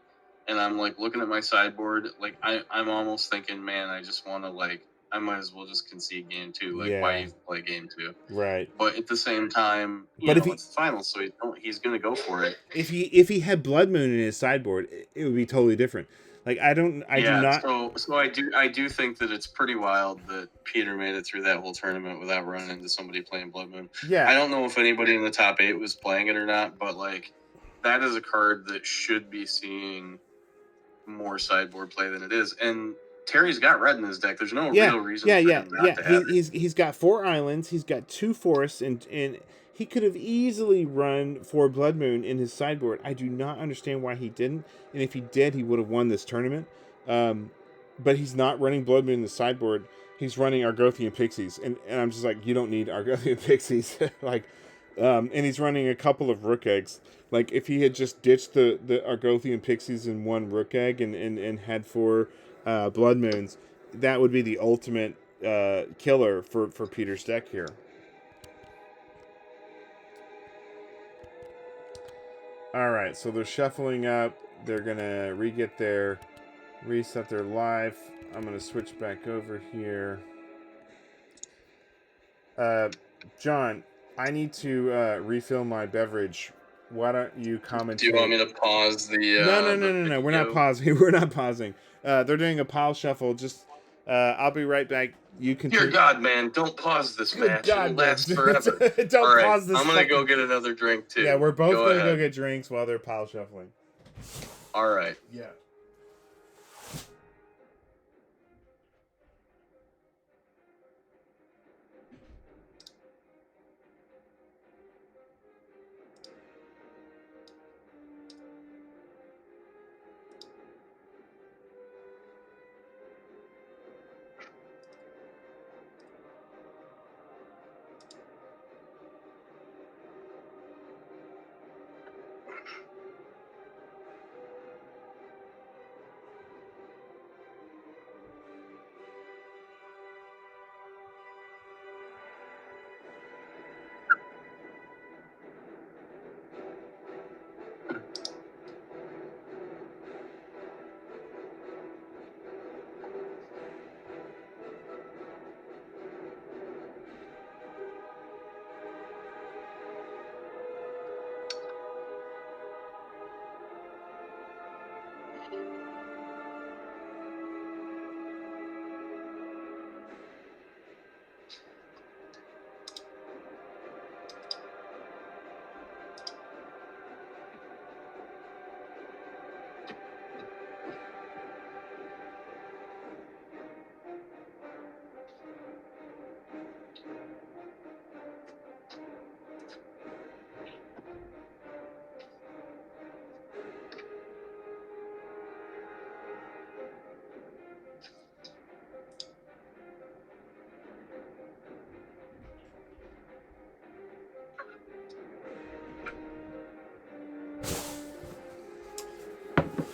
and I'm, like, looking at my sideboard, like, I'm almost thinking, man, I just want to, like, I might as well just concede game 2. Like, Yeah. why even play game 2? Right. But at the same time, But if it's the finals, so he's going to go for it. If he had Blood Moon in his sideboard, it would be totally different. Like, I do not. So I do think that it's pretty wild that Peter made it through that whole tournament without running into somebody playing Blood Moon. Yeah. I don't know if anybody in the top 8 was playing it or not, but, like, that is a card that should be seeing more sideboard play than it is. And Terry's got red in his deck. There's no real reason for him not to have it. He's got 4 islands. He's got 2 forests, and he could have easily run 4 Blood Moon in his sideboard. I do not understand why he didn't. And if he did, he would have won this tournament. But he's not running Blood Moon in the sideboard. He's running Argothian Pixies, and I'm just like, you don't need Argothian Pixies. Like, and he's running a couple of Rook Eggs. Like, if he had just ditched the Argothian Pixies and 1 Rook Egg and had 4 Blood Moons, that would be the ultimate killer for Peter's deck here. All right, so they're shuffling up. They're gonna reset their life. I'm gonna switch back over here. John, I need to refill my beverage. Why don't you commentate? Do you want me to pause the? No. We're not pausing. We're not pausing. They're doing a pile shuffle. Just, I'll be right back. You can. Dear God, man, don't pause this match. It'll last forever. Don't pause this. I'm gonna go get another drink too. Yeah, we're both gonna go get drinks while they're pile shuffling. All right. Yeah.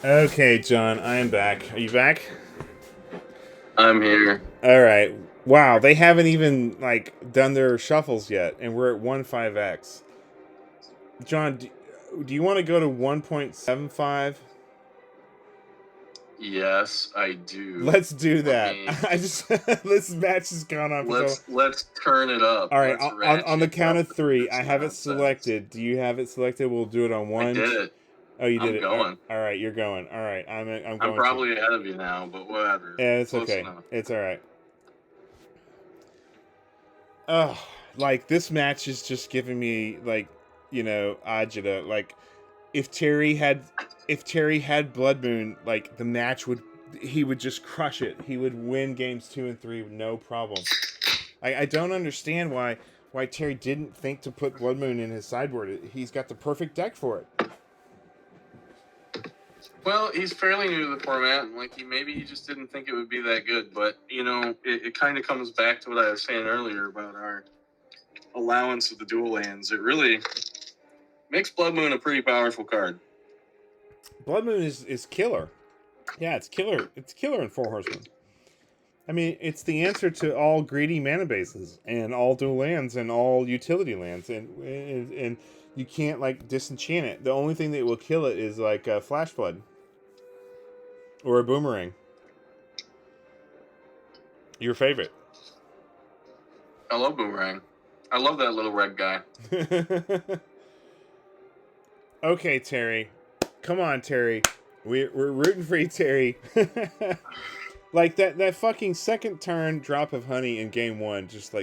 Okay, John, I am back. Are you back? I'm here. All right. Wow, they haven't even like done their shuffles yet, and we're at 1.5x. John, do you want to go to 1.75? Yes, I do. Let's do that. I just this match has gone on for so. Let's turn it up. All right, Let's on the count of 3, I this have it nonsense. selected. Do you have it selected? We'll do it on one. I did it. Oh, you did I'm it. going. All right, you're going. All right, I'm going. I'm probably ahead of you now, but whatever. Yeah, it's Close okay. enough. It's all right. Oh, like this match is just giving me like, agita. Like if Terry had Blood Moon, like the match he would just crush it. He would win games 2 and 3 no problem. I don't understand why Terry didn't think to put Blood Moon in his sideboard. He's got the perfect deck for it. Well, he's fairly new to the format, and maybe he just didn't think it would be that good. But it kind of comes back to what I was saying earlier about our allowance of the dual lands. It really makes Blood Moon a pretty powerful card. Blood Moon is killer. Yeah, it's killer. It's killer in Four Horsemen. I mean, it's the answer to all greedy mana bases and all dual lands and all utility lands, and you can't disenchant it. The only thing that will kill it is a Flash Flood or a Boomerang. Your favorite? I love Boomerang. I love that little red guy. Okay, Terry. Come on, Terry. We're rooting for you, Terry. Like that fucking second turn drop of honey in game 1 just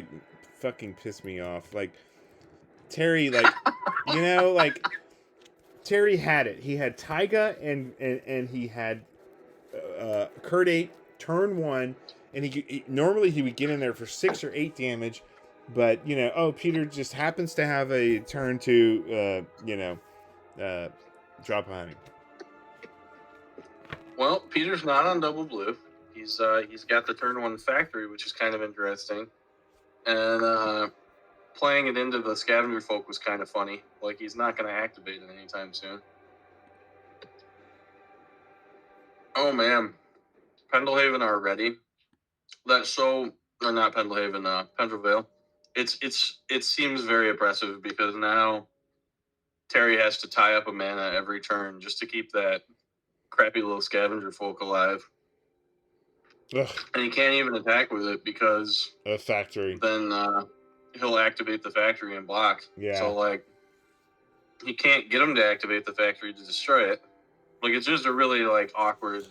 fucking pissed me off. Terry, Terry had it. He had Taiga and he had Kurt 8 turn 1, and he normally he would get in there for 6 or 8 damage, but Peter just happens to have a turn to drop of honey. Well, Peter's not on double blue. He's got the turn 1 factory, which is kind of interesting, and playing it into the scavenger folk was kind of funny. He's not going to activate it anytime soon. Oh man, Pendlehaven already. Not Pendlehaven. Pendlevale. It seems very oppressive because now Terry has to tie up a mana every turn just to keep that crappy little scavenger folk alive. Ugh. And he can't even attack with it because a factory. Then he'll activate the factory and block. Yeah. So he can't get him to activate the factory to destroy it. It's just a really awkward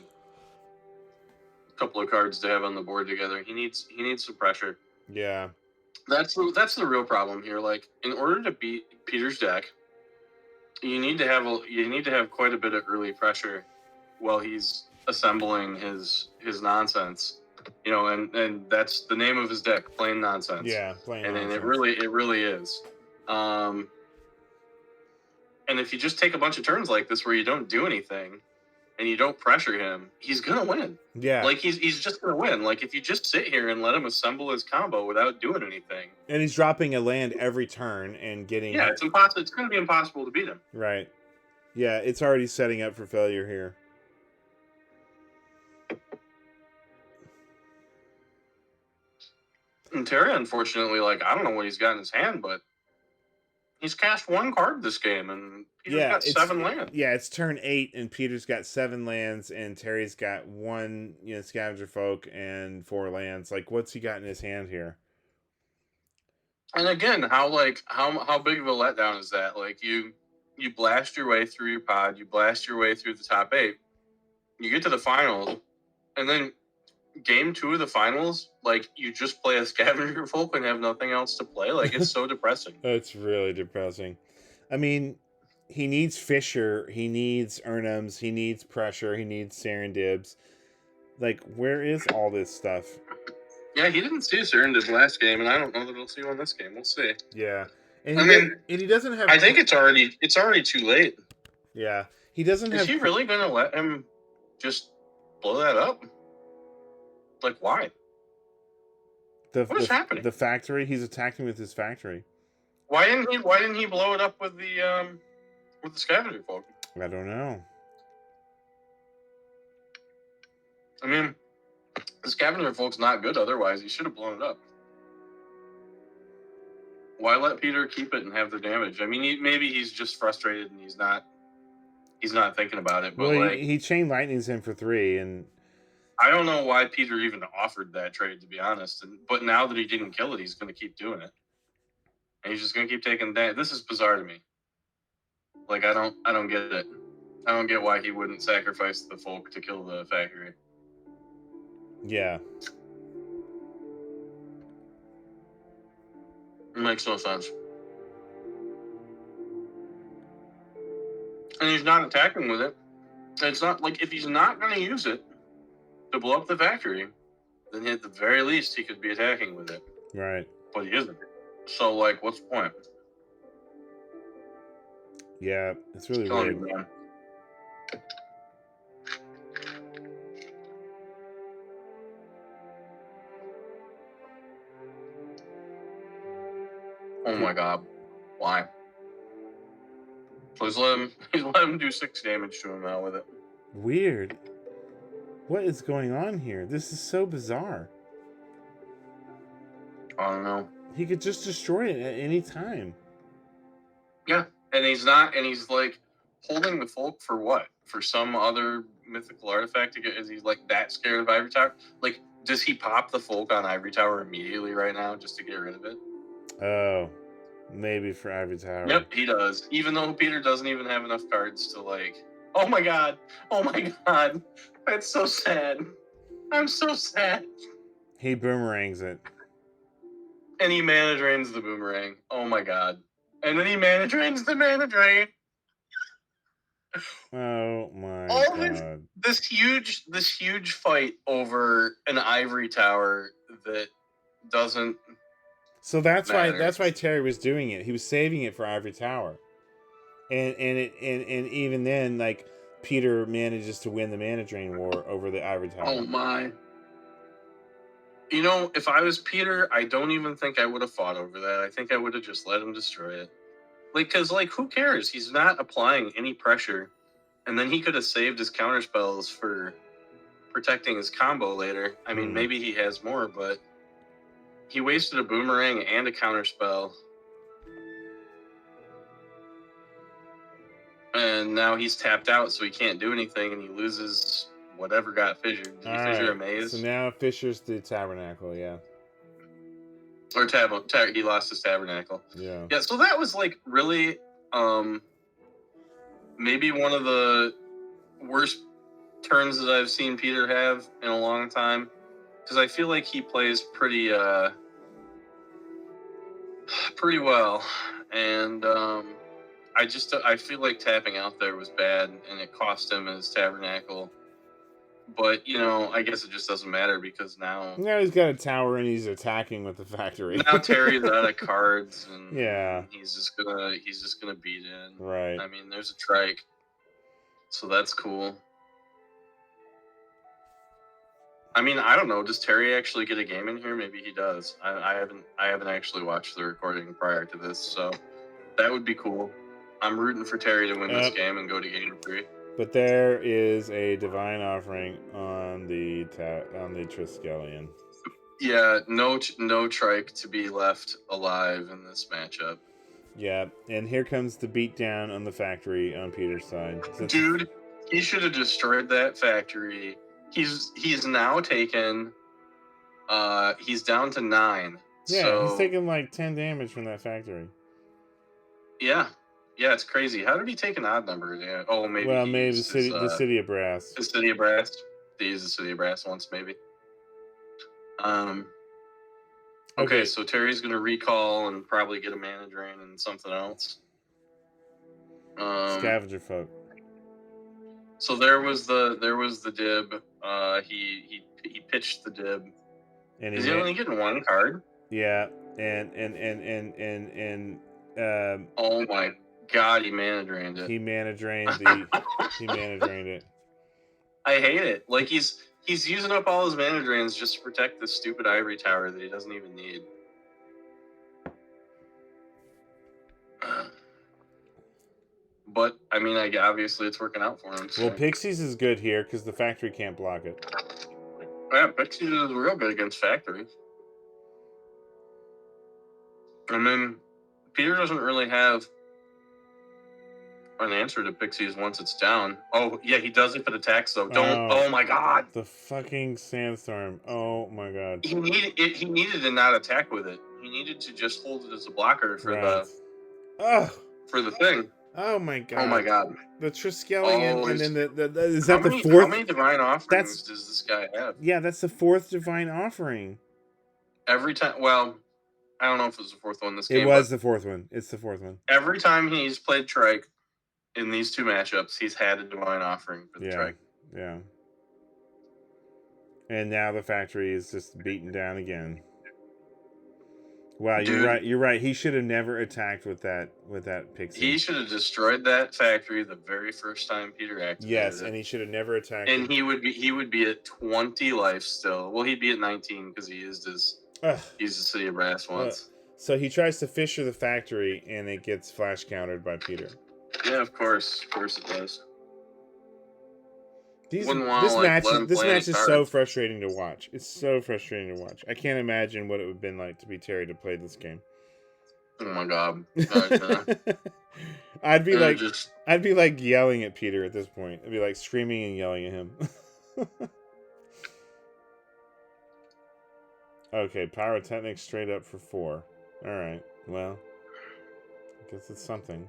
couple of cards to have on the board together. He needs some pressure. Yeah. That's the real problem here. In order to beat Peter's deck, you need to have quite a bit of early pressure while he's assembling his nonsense. And that's the name of his deck, Plain Nonsense. Yeah, plain nonsense. And it really is. And if you just take a bunch of turns like this where you don't do anything and you don't pressure him, he's gonna win. Yeah. He's just gonna win. If you just sit here and let him assemble his combo without doing anything. And he's dropping a land every turn and getting. Yeah, it's impossible. It's gonna be impossible to beat him. Right. Yeah, it's already setting up for failure here. And Terry, unfortunately, I don't know what he's got in his hand, but he's cast 1 card this game, and Peter's got 7 lands. Yeah, it's turn 8, and Peter's got 7 lands, and Terry's got 1, scavenger folk and 4 lands. What's he got in his hand here? And again, how big of a letdown is that? You blast your way through your pod, you blast your way through the top 8, you get to the finals, and then game 2 of the finals, you just play a scavenger folk and have nothing else to play. It's so depressing. It's really depressing. I mean, he needs Fisher, he needs Urnums, he needs pressure, he needs Serendibs. Where is all this stuff? Yeah, he didn't see a Serendib last game, and I don't know that he'll see one this game. We'll see. Yeah. And he doesn't have. I think it's already too late. Yeah, he doesn't have. Is he really going to let him just blow that up? Why? What is happening? The factory. He's attacking with his factory. Why didn't he blow it up with the scavenger folk? I don't know. I mean, the scavenger folk's not good otherwise. He should have blown it up. Why let Peter keep it and have the damage? I mean, maybe he's just frustrated and he's not thinking about it. But well, like, he chain lightnings him for 3, and I don't know why Peter even offered that trade, to be honest. But now that he didn't kill it, he's going to keep doing it, and he's just going to keep taking that. This is bizarre to me. Like, I don't get it. I don't get why he wouldn't sacrifice the folk to kill the factory. yeah. It makes no sense. And he's not attacking with it. It's not like, if he's not going to use it to blow up the factory, then at the very least he could be attacking with it. Right. But he isn't. So, like, what's the point? Yeah, it's really weird. Man. Oh my god. Why? Please let him do 6 damage to him now with it. Weird. What is going on here? This is so bizarre. I don't know. He could just destroy it at any time. Yeah, and he's not, and he's like holding the folk for what? For some other mythical artifact to get? Is he like that scared of Ivory Tower? Like, does he pop the folk on Ivory Tower immediately right now just to get rid of it? Oh, maybe for Ivory Tower. Yep, he does. Even though Peter doesn't even have enough cards to like. Oh my god! Oh my god! That's so sad. I'm so sad. He boomerangs it. And he mana drains the boomerang. Oh my god. And then he mana drains the mana drain. Oh my All god. This huge fight over an Ivory Tower that doesn't. So that's matter. why Terry was doing it. He was saving it for Ivory Tower. And even then, like, Peter manages to win the mana drain war over the Ivory Tower. Oh my. You know, if I was Peter, I don't even think I would have fought over that. I think I would have just let him destroy it. Like, because, like, who cares? He's not applying any pressure. And then he could have saved his counterspells for protecting his combo later. I mean, maybe he has more, but he wasted a boomerang and a counterspell. And now he's tapped out, so he can't do anything, and he loses whatever got fissured. Did he fissure a maze? So now fissures the tabernacle, yeah. Or he lost his tabernacle. Yeah. Yeah, so that was like really maybe one of the worst turns that I've seen Peter have in a long time. Because I feel like he plays pretty well. And I feel like tapping out there was bad, and it cost him his tabernacle. But, you know, I guess it just doesn't matter because now he's got a tower and he's attacking with the factory. Now Terry's out of cards, and yeah, he's just gonna beat in. Right. I mean, there's a trike, so that's cool. I mean, I don't know. Does Terry actually get a game in here? Maybe he does. I haven't actually watched the recording prior to this, so that would be cool. I'm rooting for Terry to win this game and go to game 3. But there is a divine offering on the Triskelion. Yeah, no trike to be left alive in this matchup. Yeah, and here comes the beatdown on the factory on Peter's side. Dude, he should have destroyed that factory. He's now taken. He's down to 9. Yeah, so, he's taking like 10 damage from that factory. Yeah. Yeah, it's crazy. How did he take an odd number? Yeah. Oh, maybe. Well, maybe the city of brass. The city of brass. They used the city of brass once, maybe. Okay, so Terry's gonna recall and probably get a mana drain and something else. Scavenger folk. So there was the dib. He pitched the dib. And is he only getting 1 card? Yeah, and oh my god, he mana drained it. He mana drained it. I hate it. Like he's using up all his mana drains just to protect this stupid ivory tower that he doesn't even need. But I mean, obviously it's working out for him. So. Well, Pixies is good here because the factory can't block it. Yeah, Pixies is real good against Factory. And then Peter doesn't really have an answer to Pixies once it's down. Oh, yeah, he does if it attacks, though. Don't. Oh, my God. The fucking sandstorm. Oh, my God. He needed to not attack with it. He needed to just hold it as a blocker for the thing. Oh, my God. Oh, my God. The Triskelion, and then is how that many, the fourth? How many divine offerings does this guy have? Yeah, that's the fourth divine offering. Every time, well, I don't know if it was the fourth one this game. It was the fourth one. It's the fourth one. Every time he's played Trike in these two matchups, he's had a divine offering for the Trike. Yeah. And now the Factory is just beaten down again. Wow, dude, you're right. He should have never attacked with that Pixie. He should have destroyed that Factory the very first time Peter activated Yes, it. And he should have never attacked. And he would be at 20 life still. Well, he'd be at 19 because he used his City of Brass once. So he tries to fisher the Factory, and it gets flash countered by Peter. Yeah, of course it does. This match is so frustrating to watch. It's so frustrating to watch. I can't imagine what it would have been like to be Terry to play this game. Oh my God. I'd be like yelling at Peter at this point. I'd be like screaming and yelling at him. Okay, Pyrotechnics straight up for 4. Alright, well, I guess it's something.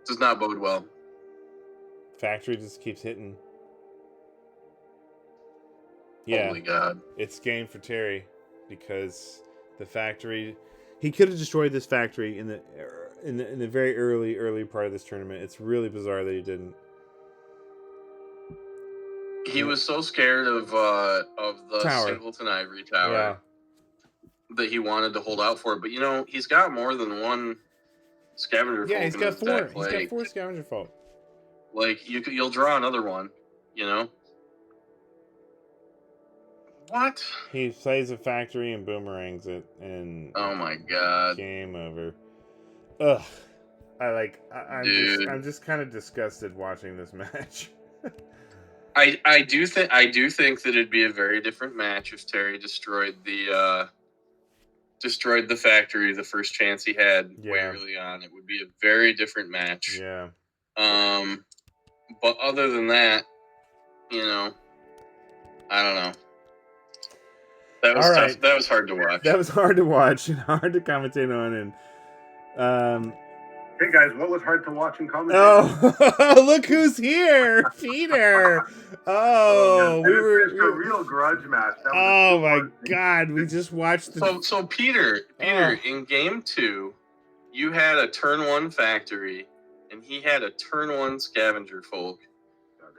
Does not bode well. Factory just keeps hitting. Yeah. Holy God. It's game for Terry because the Factory, he could have destroyed this Factory in the very early part of this tournament. It's really bizarre that he didn't. He was so scared of the tower. Singleton Ivory Tower that he wanted to hold out for it. But he's got more than one Scavenger Folk. Yeah, he's got 4. He's got 4 Scavenger Folk. Like you'll draw another one, What? He plays a Factory and boomerangs it, and oh my God, game over. Ugh, I'm just kind of disgusted watching this match. I do think that it'd be a very different match if Terry destroyed the Factory the first chance he had way early on. It would be a very different match. Yeah. But other than that, I don't know. That was tough. That was hard to watch. That was hard to watch and hard to commentate on. And hey guys, what was hard to watch and commentate? Oh, look who's here, Peter! Oh, we were a real grudge match. Oh my God, we just watched the. So Peter, in game 2, you had a turn 1 Factory, and he had a turn 1 Scavenger Folk.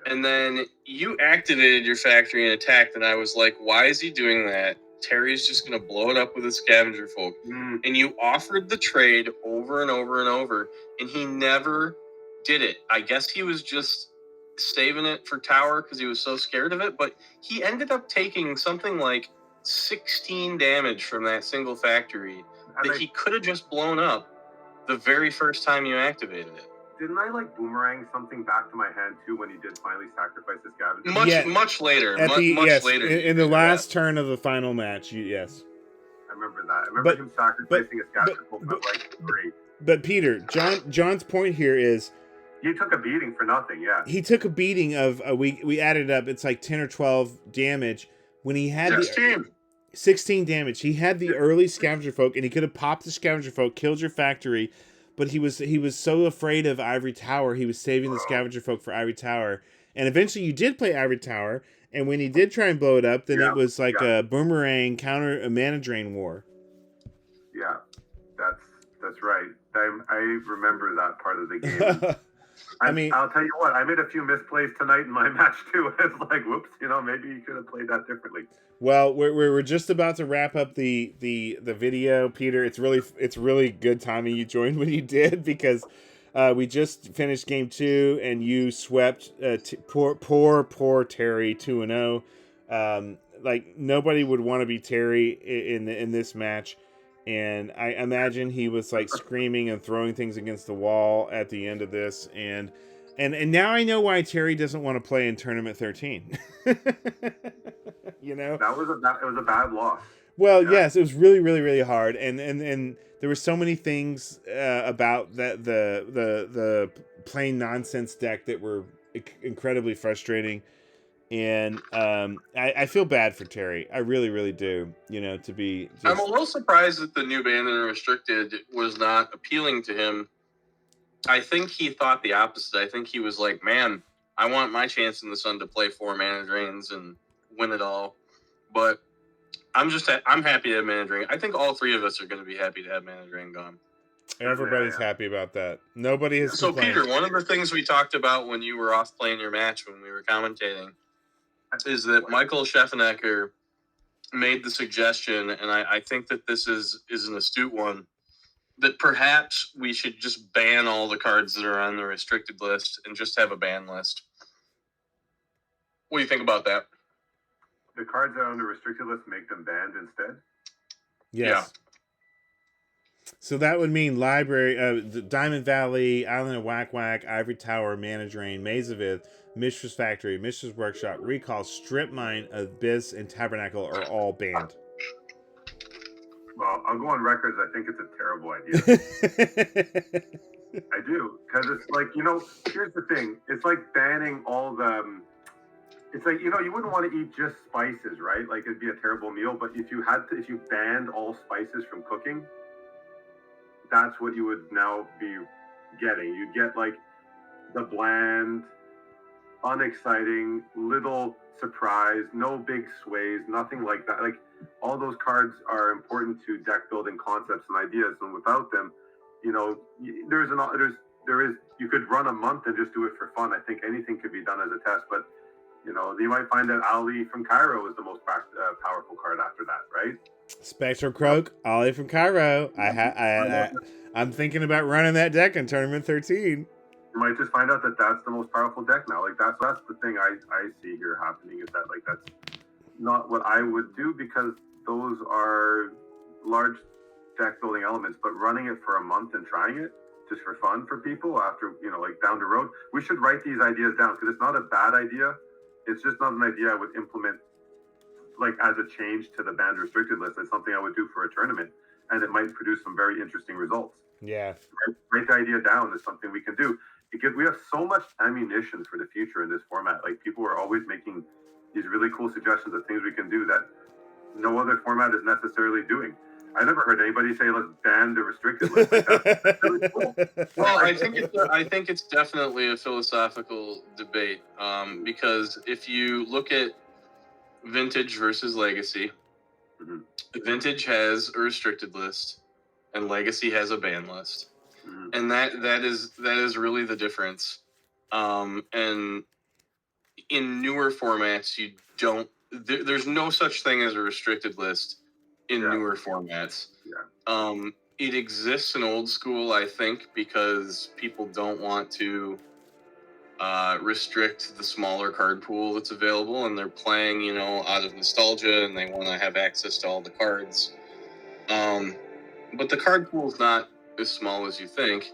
And then you activated your Factory and attacked, and I was like, why is he doing that? Terry's just going to blow it up with his Scavenger Folk. And you offered the trade over and over and over, and he never did it. I guess he was just saving it for Tower because he was so scared of it, but he ended up taking something like 16 damage from that single Factory that he could have just blown up the very first time you activated it. Didn't I boomerang something back to my hand too when he did finally sacrifice his Scavenger? Much later. Much later. In the last turn of the final match, yes. I remember that. I remember him sacrificing his Scavenger, but great. But Peter, John's point here is he took a beating for nothing. Yeah, he took a beating of we added up. It's like 10 or 12 damage when he had 16 damage. He had the early Scavenger Folk, and he could have popped the Scavenger Folk, killed your Factory. But he was so afraid of Ivory Tower, he was saving the Scavenger Folk for Ivory Tower. And eventually you did play Ivory Tower, and when he did try and blow it up, then it was like a boomerang counter a mana drain war. Yeah, that's right. I remember that part of the game. I'll tell you what, I made a few misplays tonight in my match too. It's like, whoops, maybe you could have played that differently. Well, we're just about to wrap up the video, Peter. It's really good timing you joined when you did, because we just finished game 2 and you swept poor Terry 2-0. Like nobody would want to be Terry in this match, and I imagine he was like screaming and throwing things against the wall at the end of this. And And now I know why Terry doesn't want to play in Tournament 13. You know? It was a bad loss. Well, yes, it was really, really, really hard, and there were so many things about that the plain nonsense deck that were incredibly frustrating, and I feel bad for Terry. I really, really do. You know, to be. I'm a little surprised that the new ban and restricted was not appealing to him. I think he thought the opposite. I think he was like, man, I want my chance in the sun to play 4 mana drains and win it all. But I'm happy to have mana drain. I think all 3 of us are going to be happy to have mana drain gone. Everybody's happy about that. Nobody has complained. Peter, one of the things we talked about when you were off playing your match when we were commentating is that Michael Scheffenecker made the suggestion, and I think that this is an astute one, that perhaps we should just ban all the cards that are on the restricted list and just have a ban list. What do you think about that? The cards that are on the restricted list, make them banned instead? Yes. Yeah. So that would mean Library, Diamond Valley, Island of Whack Whack, Ivory Tower, Mana Drain, Maze of Ith, Mistress Factory, Mistress Workshop, Recall, Strip Mine, Abyss, and Tabernacle are all banned. Well, I'll go on record. I think it's a terrible idea. I do, because it's like, you know, here's the thing. It's like banning all the... It's like, you know, you wouldn't want to eat just spices, right? Like, it'd be a terrible meal. But if you banned all spices from cooking, that's what you would now be getting. You'd get, like, the bland, unexciting, little surprise, no big sways, nothing like that. Like, all those cards are important to deck building concepts and ideas. And without them, you know, you could run a month and just do it for fun. I think anything could be done as a test, but you know, you might find that Ali from Cairo is the most powerful card after that, right? Spectral Croak, Ali from Cairo. I'm thinking about running that deck in Tournament 13. You might just find out that that's the most powerful deck now. Like that's the thing I see here happening is that like that's not what I would do because those are large deck building elements. But running it for a month and trying it just for fun for people after, you know, like down the road, we should write these ideas down because it's not a bad idea. It's just not an idea I would implement like as a change to the banned restricted list. It's something I would do for a tournament and it might produce some very interesting results. Yeah. Write the idea down is something we can do. Because we have so much ammunition for the future in this format. Like people are always making these really cool suggestions of things we can do that no other format is necessarily doing. I never heard anybody say let's ban the restricted list. Like, that's really cool. Well, I think it's definitely a philosophical debate because if you look at Vintage versus Legacy, mm-hmm. Vintage has a restricted list and Legacy has a ban list. Mm-hmm. And that is really the difference. And in newer formats, you don't. There's no such thing as a restricted list in newer formats. Yeah. It exists in old school, I think, because people don't want to restrict the smaller card pool that's available, and they're playing, you know, out of nostalgia, and they want to have access to all the cards. But the card pool is not as small as you think.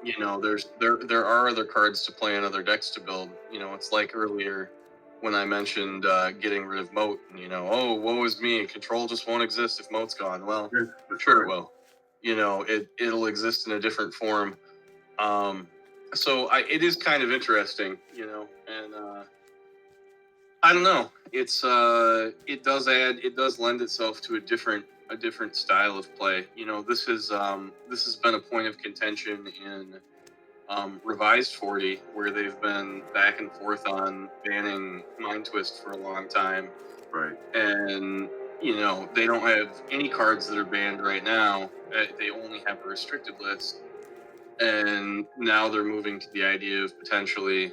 You know, there are other cards to play and other decks to build. You know, it's like earlier when I mentioned getting rid of Moat. And, you know, oh, woe is me. Control just won't exist if Moat's gone. Well, sure it will. You know, it'll exist in a different form. So it is kind of interesting, you know, and I don't know. It does lend itself to a different style of play. You know, this has been a point of contention in Revised 40, where they've been back and forth on banning Mind Twist for a long time. Right. And, you know, they don't have any cards that are banned right now. They only have a restricted list. And now they're moving to the idea of potentially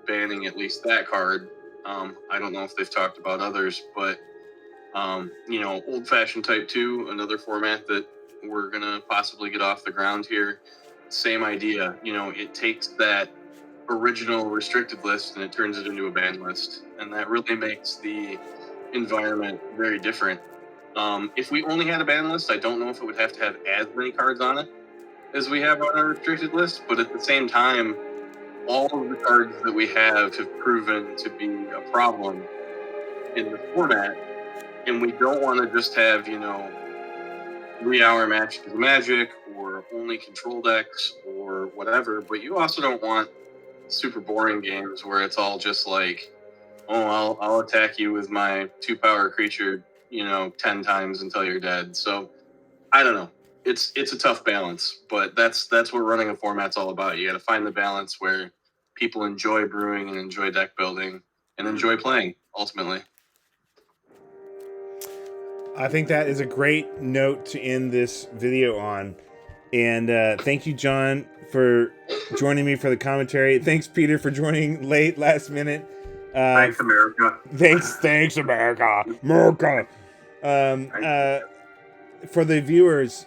banning at least that card. I don't know if they've talked about others, but you know, Old Fashioned Type 2, another format that we're going to possibly get off the ground here. Same idea. You know, it takes that original restricted list and it turns it into a banned list. And that really makes the environment very different. If we only had a banned list, I don't know if it would have to have as many cards on it as we have on our restricted list. But at the same time, all of the cards that we have proven to be a problem in the format, and we don't want to just have 3-hour matches of Magic or only control decks or whatever. But you also don't want super boring games where it's all just like, oh, I'll attack you with my 2-power creature, 10 times until you're dead. So I don't know. It's a tough balance, but that's what running a format's all about. You got to find the balance where people enjoy brewing and enjoy deck building and enjoy playing ultimately. I think that is a great note to end this video on. And thank you, John, for joining me for the commentary. Thanks, Peter, for joining late, last minute. Thanks, America. Thanks, America. America. For the viewers,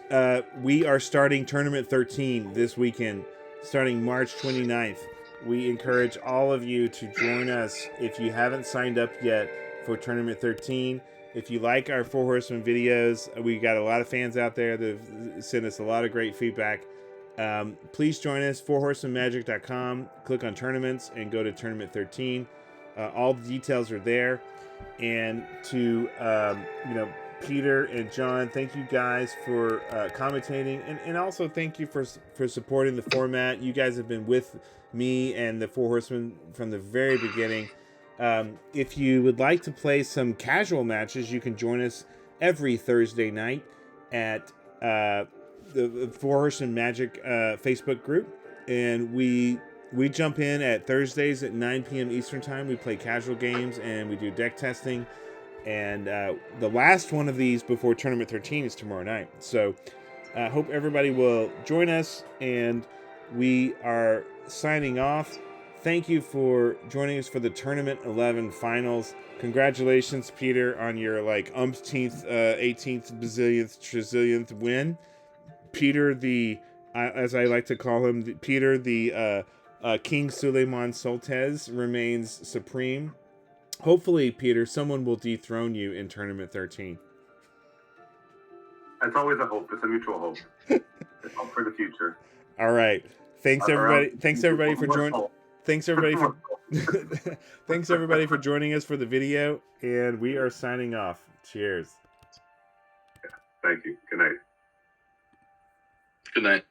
we are starting Tournament 13 this weekend, starting March 29th. We encourage all of you to join us if you haven't signed up yet for Tournament 13. If you like our Four Horsemen videos, we got a lot of fans out there that have sent us a lot of great feedback. Please join us, fourhorsemenmagic.com. Click on tournaments and go to Tournament 13. All the details are there. And to, Peter and John, thank you guys for commentating. And also thank you for supporting the format. You guys have been with me and the Four Horsemen from the very beginning. If you would like to play some casual matches, you can join us every Thursday night at the Four Horsemen Magic Facebook group, and we jump in at Thursdays at 9 p.m. Eastern Time. We play casual games and we do deck testing, and the last one of these before Tournament 13 is tomorrow night. So I hope everybody will join us, and we are signing off. Thank you for joining us for the Tournament 11 finals. Congratulations, Peter, on your umpteenth, 18th, bazillionth, trizillionth win. Peter, as I like to call him, Peter, the King Suleiman Soltez, remains supreme. Hopefully, Peter, someone will dethrone you in Tournament 13. It's always a hope. It's a mutual hope. It's hope for the future. All right. Thanks, everybody. Thanks, everybody, for joining. Thanks everybody for thanks everybody for joining us for the video, and we are signing off. Cheers. Thank you. Good night. Good night.